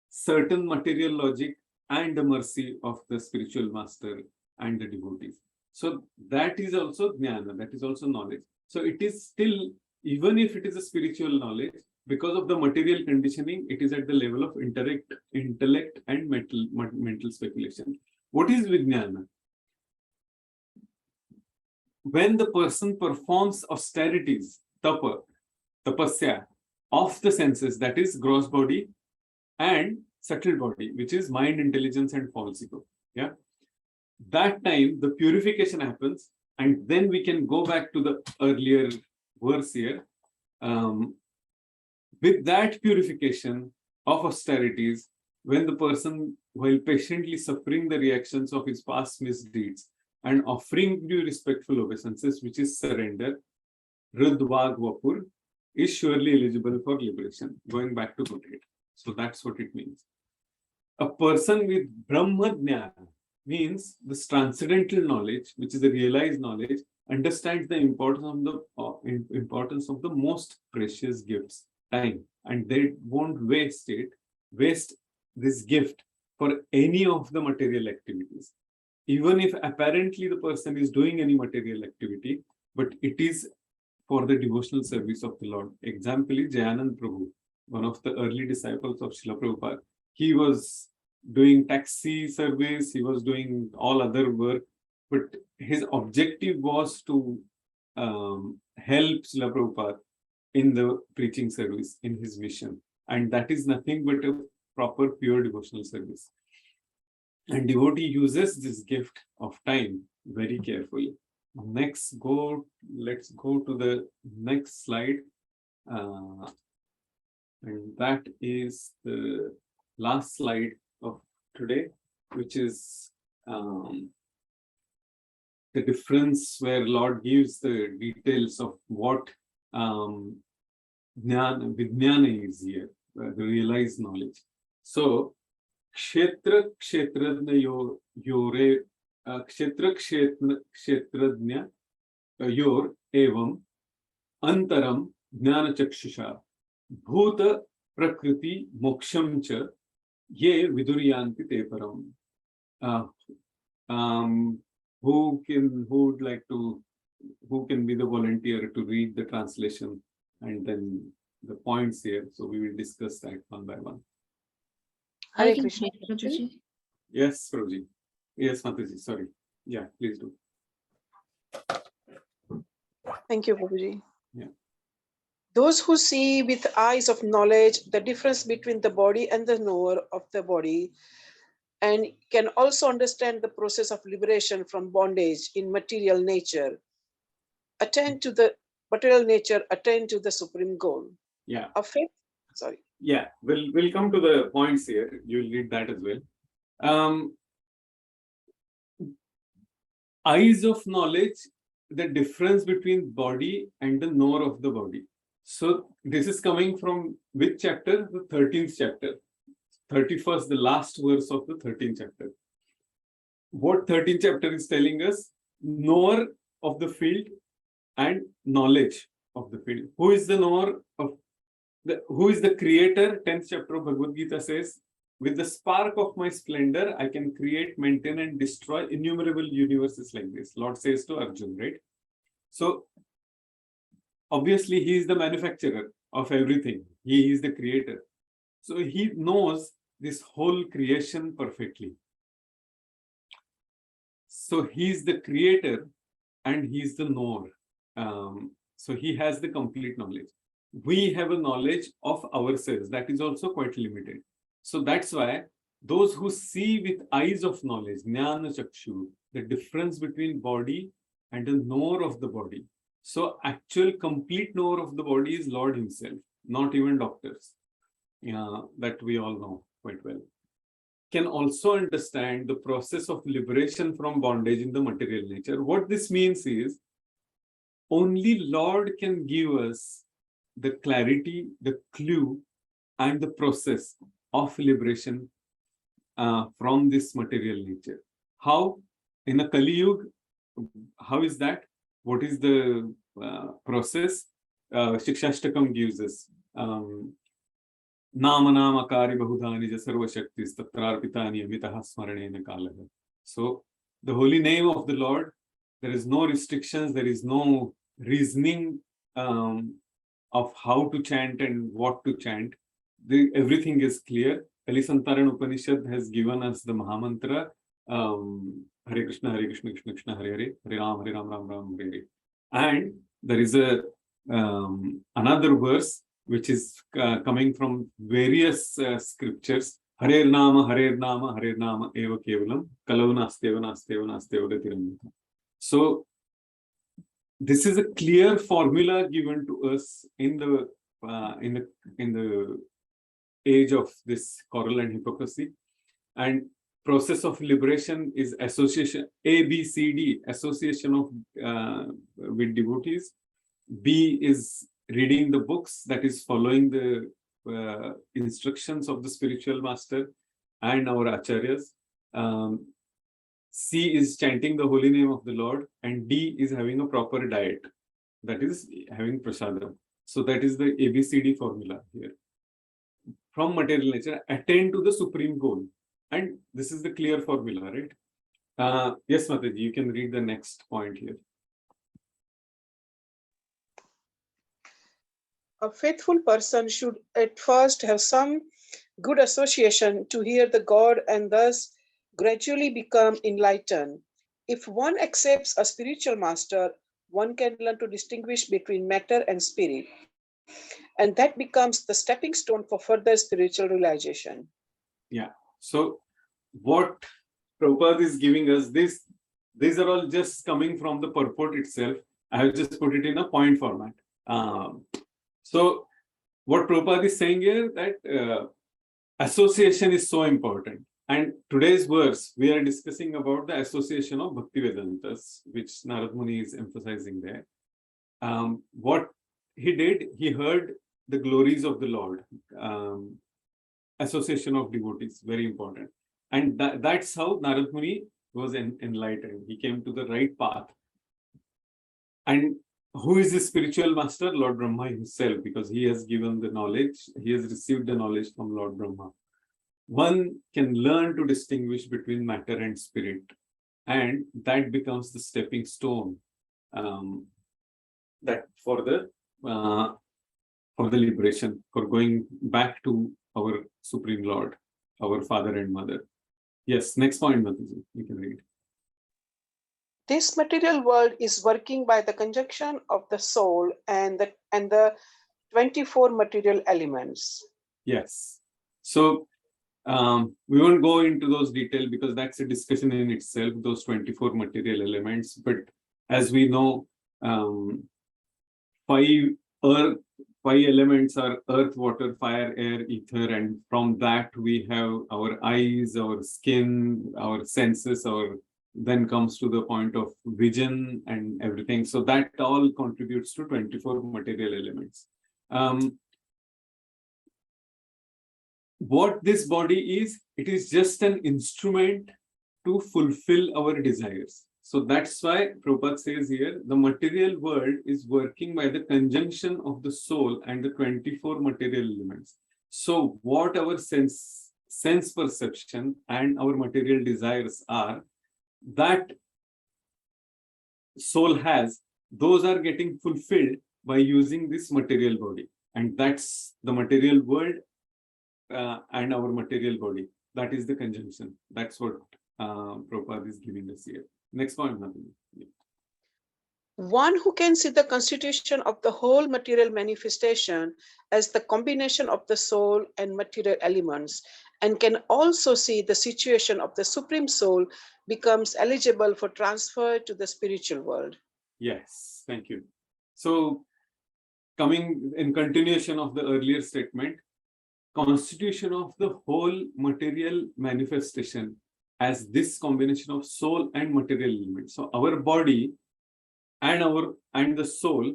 certain material logic and the mercy of the spiritual master and the devotees. So that is also jnana, that is also knowledge. So it is still, even if it is a spiritual knowledge, because of the material conditioning, it is at the level of intellect and mental speculation. What is vijnana? When the person performs austerities, tapasya, of the senses, that is gross body and subtle body, which is mind, intelligence, and false ego. Yeah, that time the purification happens, and then we can go back to the earlier verse here. With that purification of austerities, when the person, while patiently suffering the reactions of his past misdeeds and offering due respectful obeisances, which is surrender, Rudvag Vapur, is surely eligible for liberation. Going back to Buddha. So that's what it means. A person with Brahma Jnana means this transcendental knowledge, which is the realized knowledge, understands the importance of the most precious gifts, time, and they won't waste this gift for any of the material activities. Even if apparently the person is doing any material activity, but it is for the devotional service of the Lord. Example is Jayanand Prabhu, one of the early disciples of Srila Prabhupada. He was doing taxi service, he was doing all other work, but his objective was to help Srila Prabhupada in the preaching service, in his mission. And that is nothing but a proper, pure devotional service. And devotee uses this gift of time very carefully. Let's go to the next slide. And that is the last slide of today, which is the difference where Lord gives the details of what Vijnana is here, the realized knowledge. So, Kshetra Kshetradnya Yore Kshetra Kshetradnya Yor Evam Antaram Jnana Chakshusha Bhuta Prakriti Moksham Cha Ye Viduryanti Te Param. Who can be the volunteer to read the translation and then the points here? So we will discuss that one by one. I Hare can Krishna. read, Prabhuji. Yes, Prabhuji. Yes, Mataji. Sorry. Yeah, please do. Thank you, Prabhuji. Yeah. Those who see with eyes of knowledge the difference between the body and the knower of the body, and can also understand the process of liberation from bondage in material nature, attain to the supreme goal. Yeah. Of faith. Sorry. Yeah, we'll come to the points here. You'll read that as well. Eyes of knowledge, the difference between body and the knower of the body. So this is coming from which chapter? The 13th chapter. 31st, the last verse of the 13th chapter. What 13th chapter is telling us? Knower of the field and knowledge of the field. Who is the knower of who is the creator? 10th chapter of Bhagavad Gita says, with the spark of my splendor, I can create, maintain, and destroy innumerable universes like this. Lord says to Arjuna, right? So, obviously, he is the manufacturer of everything. He is the creator. So, he knows this whole creation perfectly. So, he is the creator and he is the knower. So, he has the complete knowledge. We have a knowledge of ourselves that is also quite limited. So that's why those who see with eyes of knowledge, jnana chakshu, the difference between body and the knower of the body. So actual complete knower of the body is Lord himself, not even doctors, that we all know quite well. Can also understand the process of liberation from bondage in the material nature. What this means is only Lord can give us the clarity, the clue, and the process of liberation from this material nature. How? In a Kali Yuga, how is that? What is the process? Shikshashtakam gives us. Nama namakari bahudani sarva shaktis tatrarpitani amitaha smaranena kalaha. So the holy name of the Lord, there is no restrictions, there is no reasoning of how to chant and what to chant. Everything is clear. Kalisantaran Upanishad has given us the Mahamantra, Hare Krishna, Krishna Krishna, Hare Hare, Hare Ram, Ram Ram, Hare Hare. And there is a another verse which is coming from various scriptures. Hare Nama, Hare Nama, Hare Nama, Eva Kevalam, Kalavana Asteva Gatiramita. So this is a clear formula given to us in the age of this quarrel and hypocrisy. And process of liberation is association, A, B, C, D, association of with devotees. B is reading the books, that is following the instructions of the spiritual master and our acharyas. C is chanting the holy name of the Lord, and D is having a proper diet, that is having prasadam. So that is the ABCD formula here. From material nature, attain to the supreme goal. And this is the clear formula, right? Yes, Mataji, you can read the next point here. A faithful person should at first have some good association to hear the God and thus gradually become enlightened. If one accepts a spiritual master, one can learn to distinguish between matter and spirit. And that becomes the stepping stone for further spiritual realization. Yeah. So what Prabhupada is giving us, these are all just coming from the purport itself. I have just put it in a point format. So what Prabhupada is saying here, that association is so important. And today's verse, we are discussing about the association of Bhakti Vedantas, which Narad Muni is emphasizing there. What he did, he heard the glories of the Lord. Association of devotees, very important. And that's how Narad Muni was enlightened. He came to the right path. And who is the spiritual master? Lord Brahma himself, because he has given the knowledge, he has received the knowledge from Lord Brahma. One can learn to distinguish between matter and spirit, and that becomes the stepping stone that for the liberation, for going back to our Supreme Lord, our Father and Mother. Yes, next point, Mataji, you can read. This material world is working by the conjunction of the soul and the 24 material elements. Yes. So we won't go into those details because that's a discussion in itself, those 24 material elements. But as we know, five elements are earth, water, fire, air, ether, and from that we have our eyes, our skin, our senses, then comes to the point of vision and everything. So that all contributes to 24 material elements. What this body is, it is just an instrument to fulfill our desires. So that's why Prabhupada says here, the material world is working by the conjunction of the soul and the 24 material elements. So what our sense perception and our material desires are, that soul has, those are getting fulfilled by using this material body. And that's the material world and our material body. That is the conjunction. That's what Prabhupada is giving us here. Next point, Madhu. One who can see the constitution of the whole material manifestation as the combination of the soul and material elements, and can also see the situation of the Supreme Soul, becomes eligible for transfer to the spiritual world. Yes, thank you. So, coming in continuation of the earlier statement, constitution of the whole material manifestation as this combination of soul and material elements. So our body and the soul,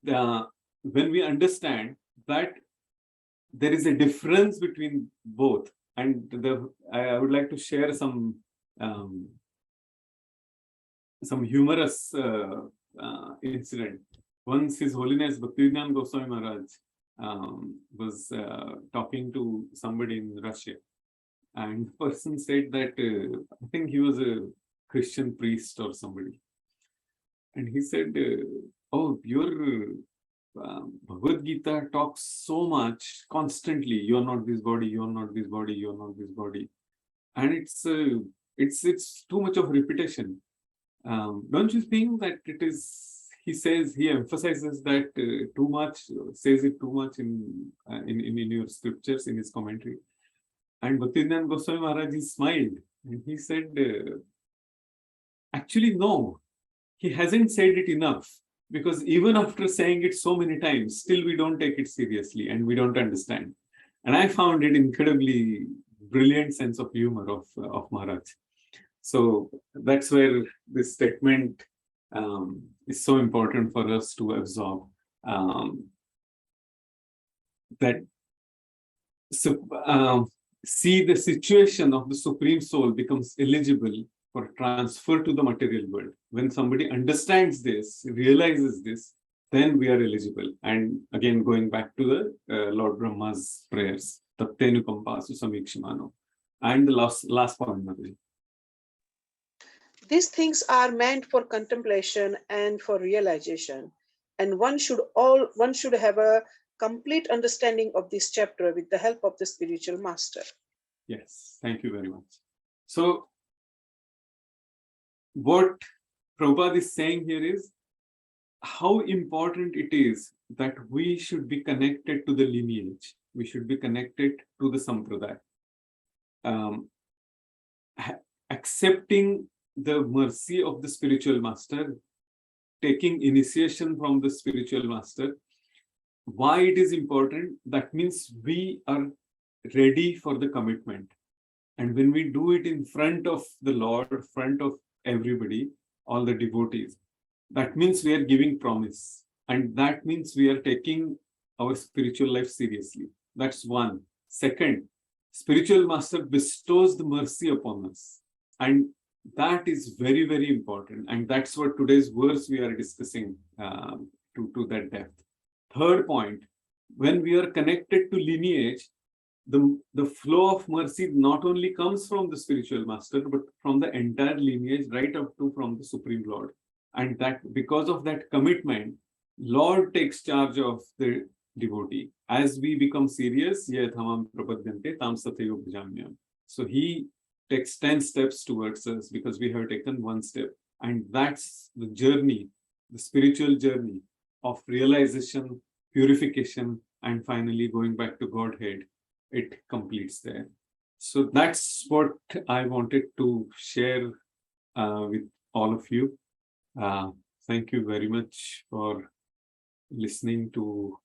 when we understand that there is a difference between both, and I would like to share some humorous incident. Once His Holiness Bhaktivedanta Goswami Maharaj was talking to somebody in Russia, and the person said that I think he was a Christian priest or somebody, and he said, "Oh, your Bhagavad Gita talks so much constantly. You are not this body. You are not this body. You are not this body," and it's too much of repetition. Don't you think that it is? He emphasizes that too much, says it too much in your scriptures, in his commentary. And Bhaktivedanta Goswami Maharaj smiled and he said, actually, no, he hasn't said it enough, because even after saying it so many times, still we don't take it seriously and we don't understand. And I found it incredibly brilliant sense of humor of Maharaj. So that's where this statement is so important for us to absorb. See the situation of the Supreme Soul becomes eligible for transfer to the material world. When somebody understands this, realizes this, then we are eligible. And again, going back to the Lord Brahma's prayers, Tattenukampasu Samikshimano. And the last point, Madhuri. These things are meant for contemplation and for realization, and one should have a complete understanding of this chapter with the help of the spiritual master. Yes, thank you very much. So, what Prabhupada is saying here is how important it is that we should be connected to the lineage. We should be connected to the sampradaya. Accepting the mercy of the spiritual master, taking initiation from the spiritual master. Why it is important? That means we are ready for the commitment. And when we do it in front of the Lord, front of everybody, all the devotees, that means we are giving promise. And that means we are taking our spiritual life seriously. That's one. Second, spiritual master bestows the mercy upon us. And that is very, very important. And that's what today's verse we are discussing to that depth. Third point, when we are connected to lineage, the flow of mercy not only comes from the spiritual master, but from the entire lineage, right up to from the Supreme Lord. And that because of that commitment, Lord takes charge of the devotee. As we become serious, so he takes 10 steps towards us because we have taken one step. And that's the journey, the spiritual journey of realization, purification, and finally going back to Godhead. It completes there. So that's what I wanted to share with all of you. Thank you very much for listening to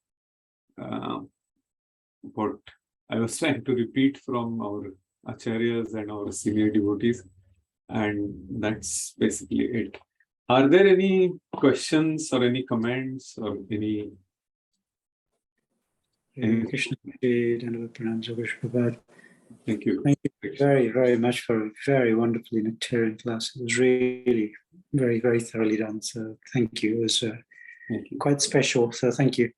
what I was trying to repeat from our acharyas and our senior devotees. And that's basically it. Are there any questions or any comments or any? Krishna, Prabhupada. Thank you. Thank you very, very much for a very wonderfully nectarian class. It was really very, very thoroughly done. So thank you. It was quite special. So thank you.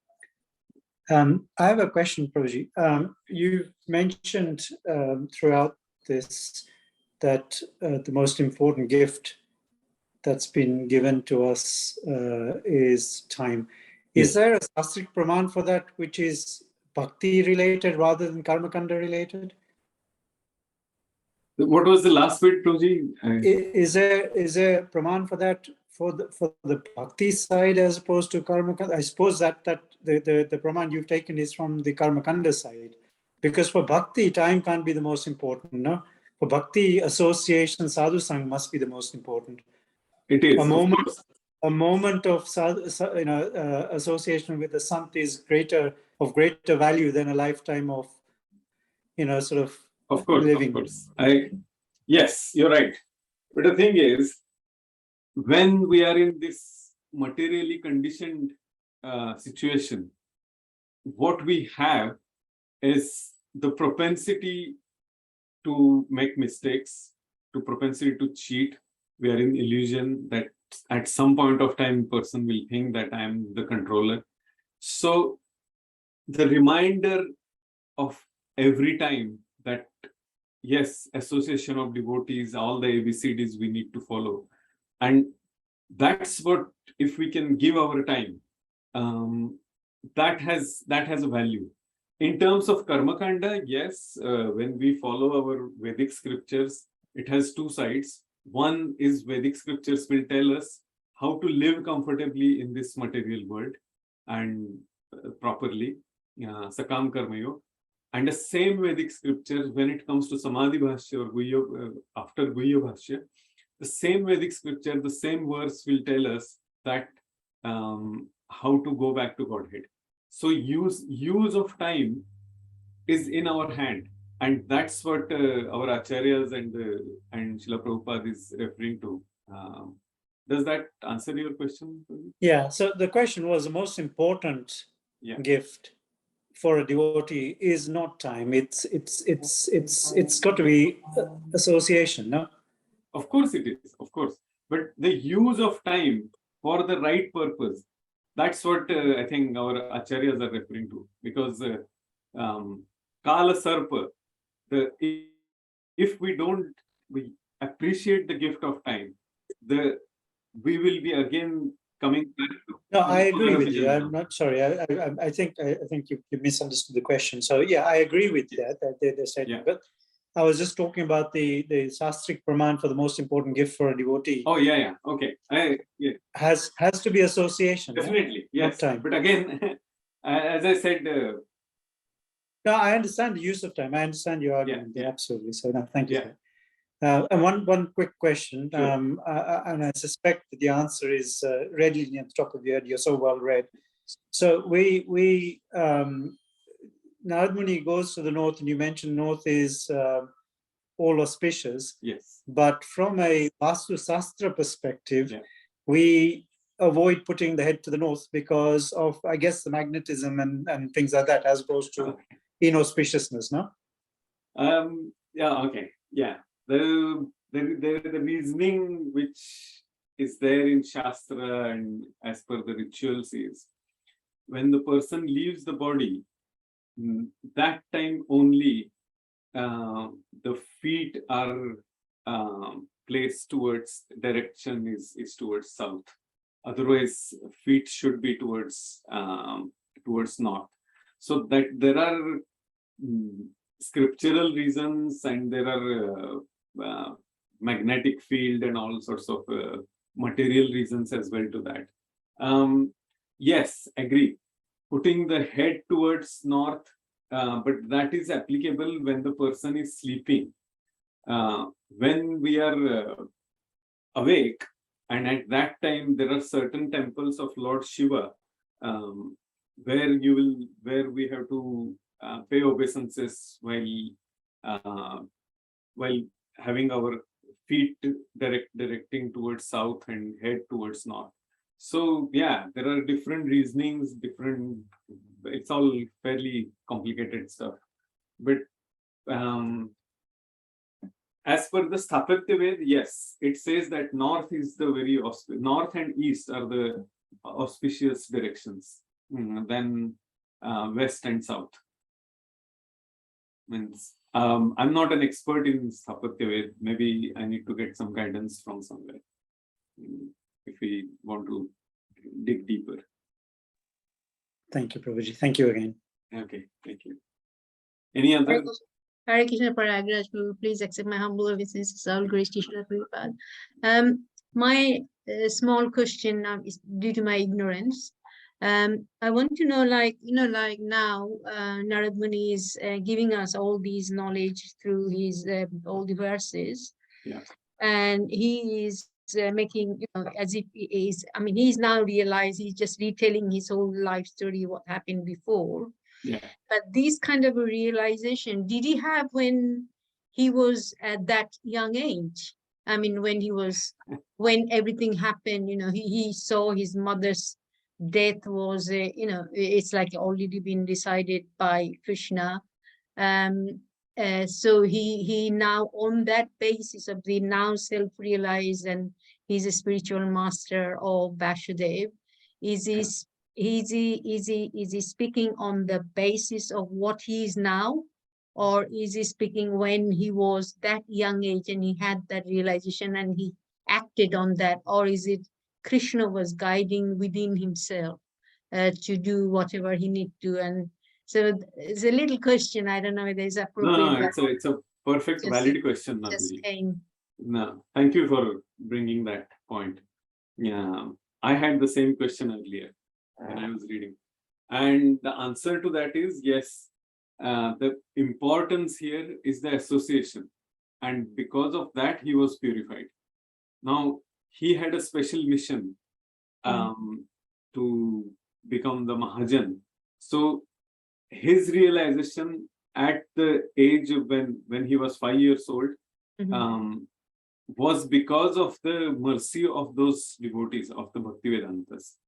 I have a question, Prabhuji. You mentioned throughout this that the most important gift that's been given to us is time. Is there a sastric praman for that which is bhakti related rather than karmakanda related? What was the last bit, Prabhuji? Is there praman for that for the bhakti side as opposed to karmakanda? I suppose that the praman you've taken is from the karmakanda side, because for bhakti time can't be the most important. No, for bhakti association sadhu sang must be the most important. It is a moment of association with the sant is of greater value than a lifetime of of course, living. Of course. Yes, you're right. But the thing is, when we are in this materially conditioned situation, what we have is the propensity to make mistakes, to propensity to cheat. We are in illusion that at some point of time, person will think that I am the controller. So the reminder of every time that, yes, association of devotees, all the ABCDs we need to follow. And that's what, if we can give our time, that has a value. In terms of Karmakanda, yes, when we follow our Vedic scriptures, it has two sides. One is Vedic scriptures will tell us how to live comfortably in this material world and properly, Sakam Karmayo. And the same Vedic scriptures, when it comes to Samadhi Bhashya or after Guhya Bhashya, the same Vedic scripture, the same verse will tell us that how to go back to Godhead. So use of time is in our hand. And that's what our acharyas and Srila Prabhupada is referring to. Does that answer your question? Yeah. So the question was, the most important gift for a devotee is not time. It's got to be association, no? Of course it is. Of course, but the use of time for the right purpose. That's what I think our acharyas are referring to, because Kala Sarpa. If we appreciate the gift of time, we will be again coming back to. No, I agree with you. I'm not sorry. I think you misunderstood the question. So yeah, I agree with that. They said, but I was just talking about the sastric praman for the most important gift for a devotee. Oh yeah. Okay. Has to be association. Definitely, yes. Time. But again, as I said. No, I understand the use of time. I understand your argument. Yeah. Absolutely. So no, thank you. Yeah. And one quick question, sure. And I suspect that the answer is readily on the top of your head. You're so well read. So we Narad Muni goes to the north, and you mentioned north is all auspicious. Yes. But from a Vastu Sastra perspective, Yeah. we avoid putting the head to the north because of, I guess, the magnetism and things like that, as opposed to inauspiciousness, no? Yeah, okay. Yeah. The reasoning which is there in Shastra and as per the rituals is when the person leaves the body, that time only the feet are placed towards direction is towards south. Otherwise, feet should be towards north. So that there are scriptural reasons and there are magnetic field and all sorts of material reasons as well to that. Yes, agree. Putting the head towards north, but that is applicable when the person is sleeping. When we are awake, and at that time there are certain temples of Lord Shiva where we have to pay obeisances while having our feet directing towards south and head towards north. So yeah, there are different reasonings, it's all fairly complicated stuff. But as per the Sthapatya Ved, yes, it says that north is the north and east are the auspicious directions, then west and south. Means I'm not an expert in Sthapatya Ved. Maybe I need to get some guidance from somewhere if we want to dig deeper. Thank you, Prabhuji. Thank you again. Okay, thank you. Any other? Hare Krishna, Prayagraj, please accept my humble obeisances. All grace to Srila Prabhupada. My small question is due to my ignorance. I want to know, like now, Narad Muni is giving us all these knowledge through his all the verses. Yeah. And he is making, as if he is, he's now realized he's just retelling his whole life story, what happened before. Yeah. But this kind of a realization, did he have when he was at that young age? When everything happened, he saw his mother's death was, it's like already been decided by Krishna. So he now, on that basis of the now self-realized, and he's a spiritual master of Vasudev, is he speaking on the basis of what he is now, or is he speaking when he was that young age and he had that realization and he acted on that, or is it Krishna was guiding within himself to do whatever he need to? And so it's a little question. I don't know if it's appropriate. No, it's a perfect, valid question, Nandini. No, thank you for bringing that point. Yeah, I had the same question earlier when I was reading, and the answer to that is yes. The importance here is the association, and because of that he was purified. Now he had a special mission to become the Mahajan. So his realization at the age of when he was 5 years old was because of the mercy of those devotees of the Bhaktivedantas.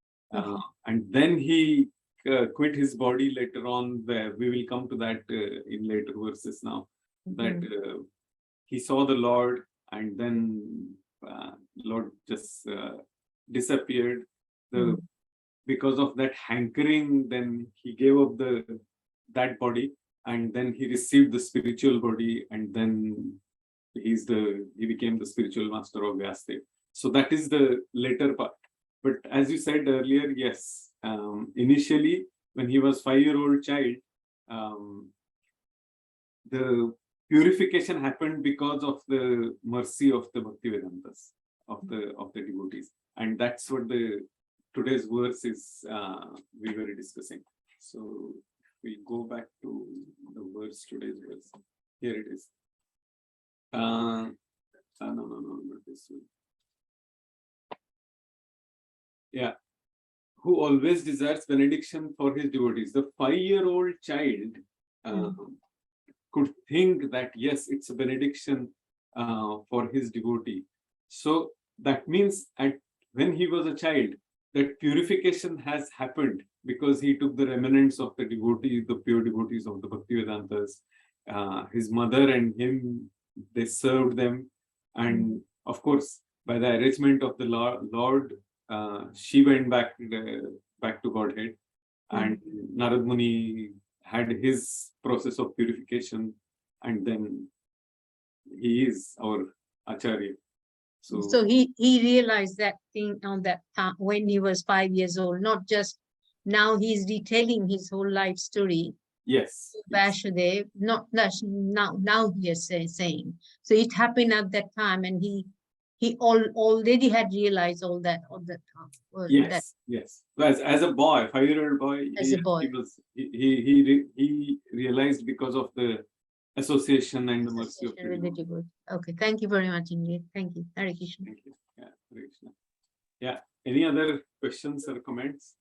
And then he quit his body later on, where we will come to that in later verses now, that he saw the Lord and then Lord just disappeared. Because of that hankering, then he gave up that body, and then he received the spiritual body, and then he became the spiritual master of Vyasadeva. So that is the later part. But as you said earlier, yes, initially when he was 5-year-old child, the purification happened because of the mercy of the Bhaktivedantas, of the devotees, and that's what today's verse is we were discussing. So we go back to the verse, today's verse. Here it is. No, not this one. Yeah. Who always desires benediction for his devotees. The 5-year-old child could think that yes, it's a benediction for his devotee. So that means when he was a child, that purification has happened because he took the remnants of the devotees, the pure devotees of the Bhaktivedantas. His mother and him, they served them. And of course, by the arrangement of the Lord, she went back to Godhead. And Narad Muni had his process of purification, and then he is our Acharya. So he realized that thing on that time when he was 5 years old, not just now he's retelling his whole life story. Yes. Vasudeva, not now he is saying. So it happened at that time, and he already had realized all that time. Yes, yes. As a boy, 5-year-old boy, he realized because of the association and the mercy of the Lord. Okay, thank you very much indeed. Thank you. Hare Krishna. Thank you. Yeah, Hare Krishna. Yeah. Any other questions or comments?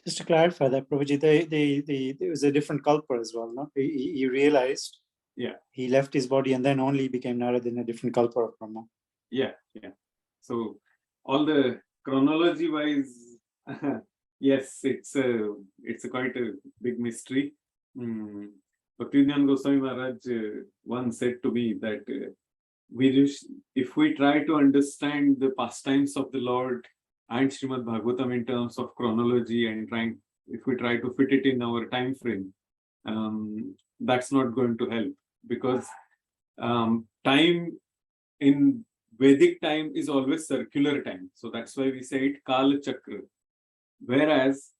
Just to clarify that, Prabhuji, there was a different Kalpa as well, no? He realized, he left his body and then only became Narad in a different Kalpa of Brahma. Yeah, yeah. So all the chronology wise, yes, it's quite a big mystery. Bhaktivedanta Goswami Maharaj once said to me that if we try to understand the pastimes of the Lord and Srimad Bhagavatam in terms of chronology and if we try to fit it in our time frame, that's not going to help, because time in Vedic time is always circular time. So that's why we say it Kala Chakra. Whereas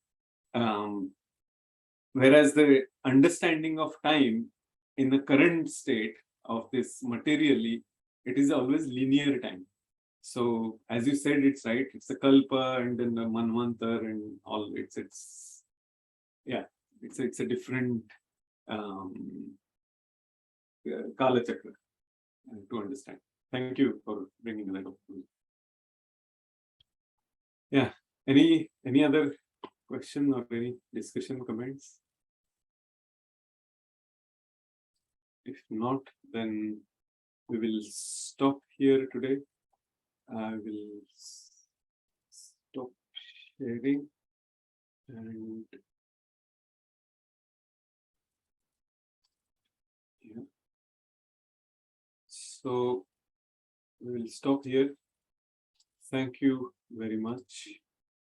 the understanding of time in the current state of this materially, it is always linear time. So as you said, it's right, it's a kalpa and then the manvantar and all, it's a different Kala Chakra to understand. Thank you for bringing that up. Yeah, any other question or any discussion, comments? If not, then we will stop here today. I will stop sharing and so we will stop here. Thank you very much.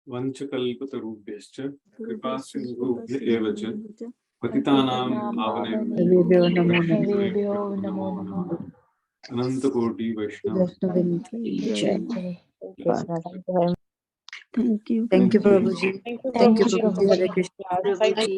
Vanchakalpatarubhyascha kripasindhubhya eva cha patitanam pavanebhyo anantakoti Vaishnava. Thank you. Thank you, Prabhuji. Thank you, Thank you, Prabhuji. Prabhuji. Hare Krishna. Thank you.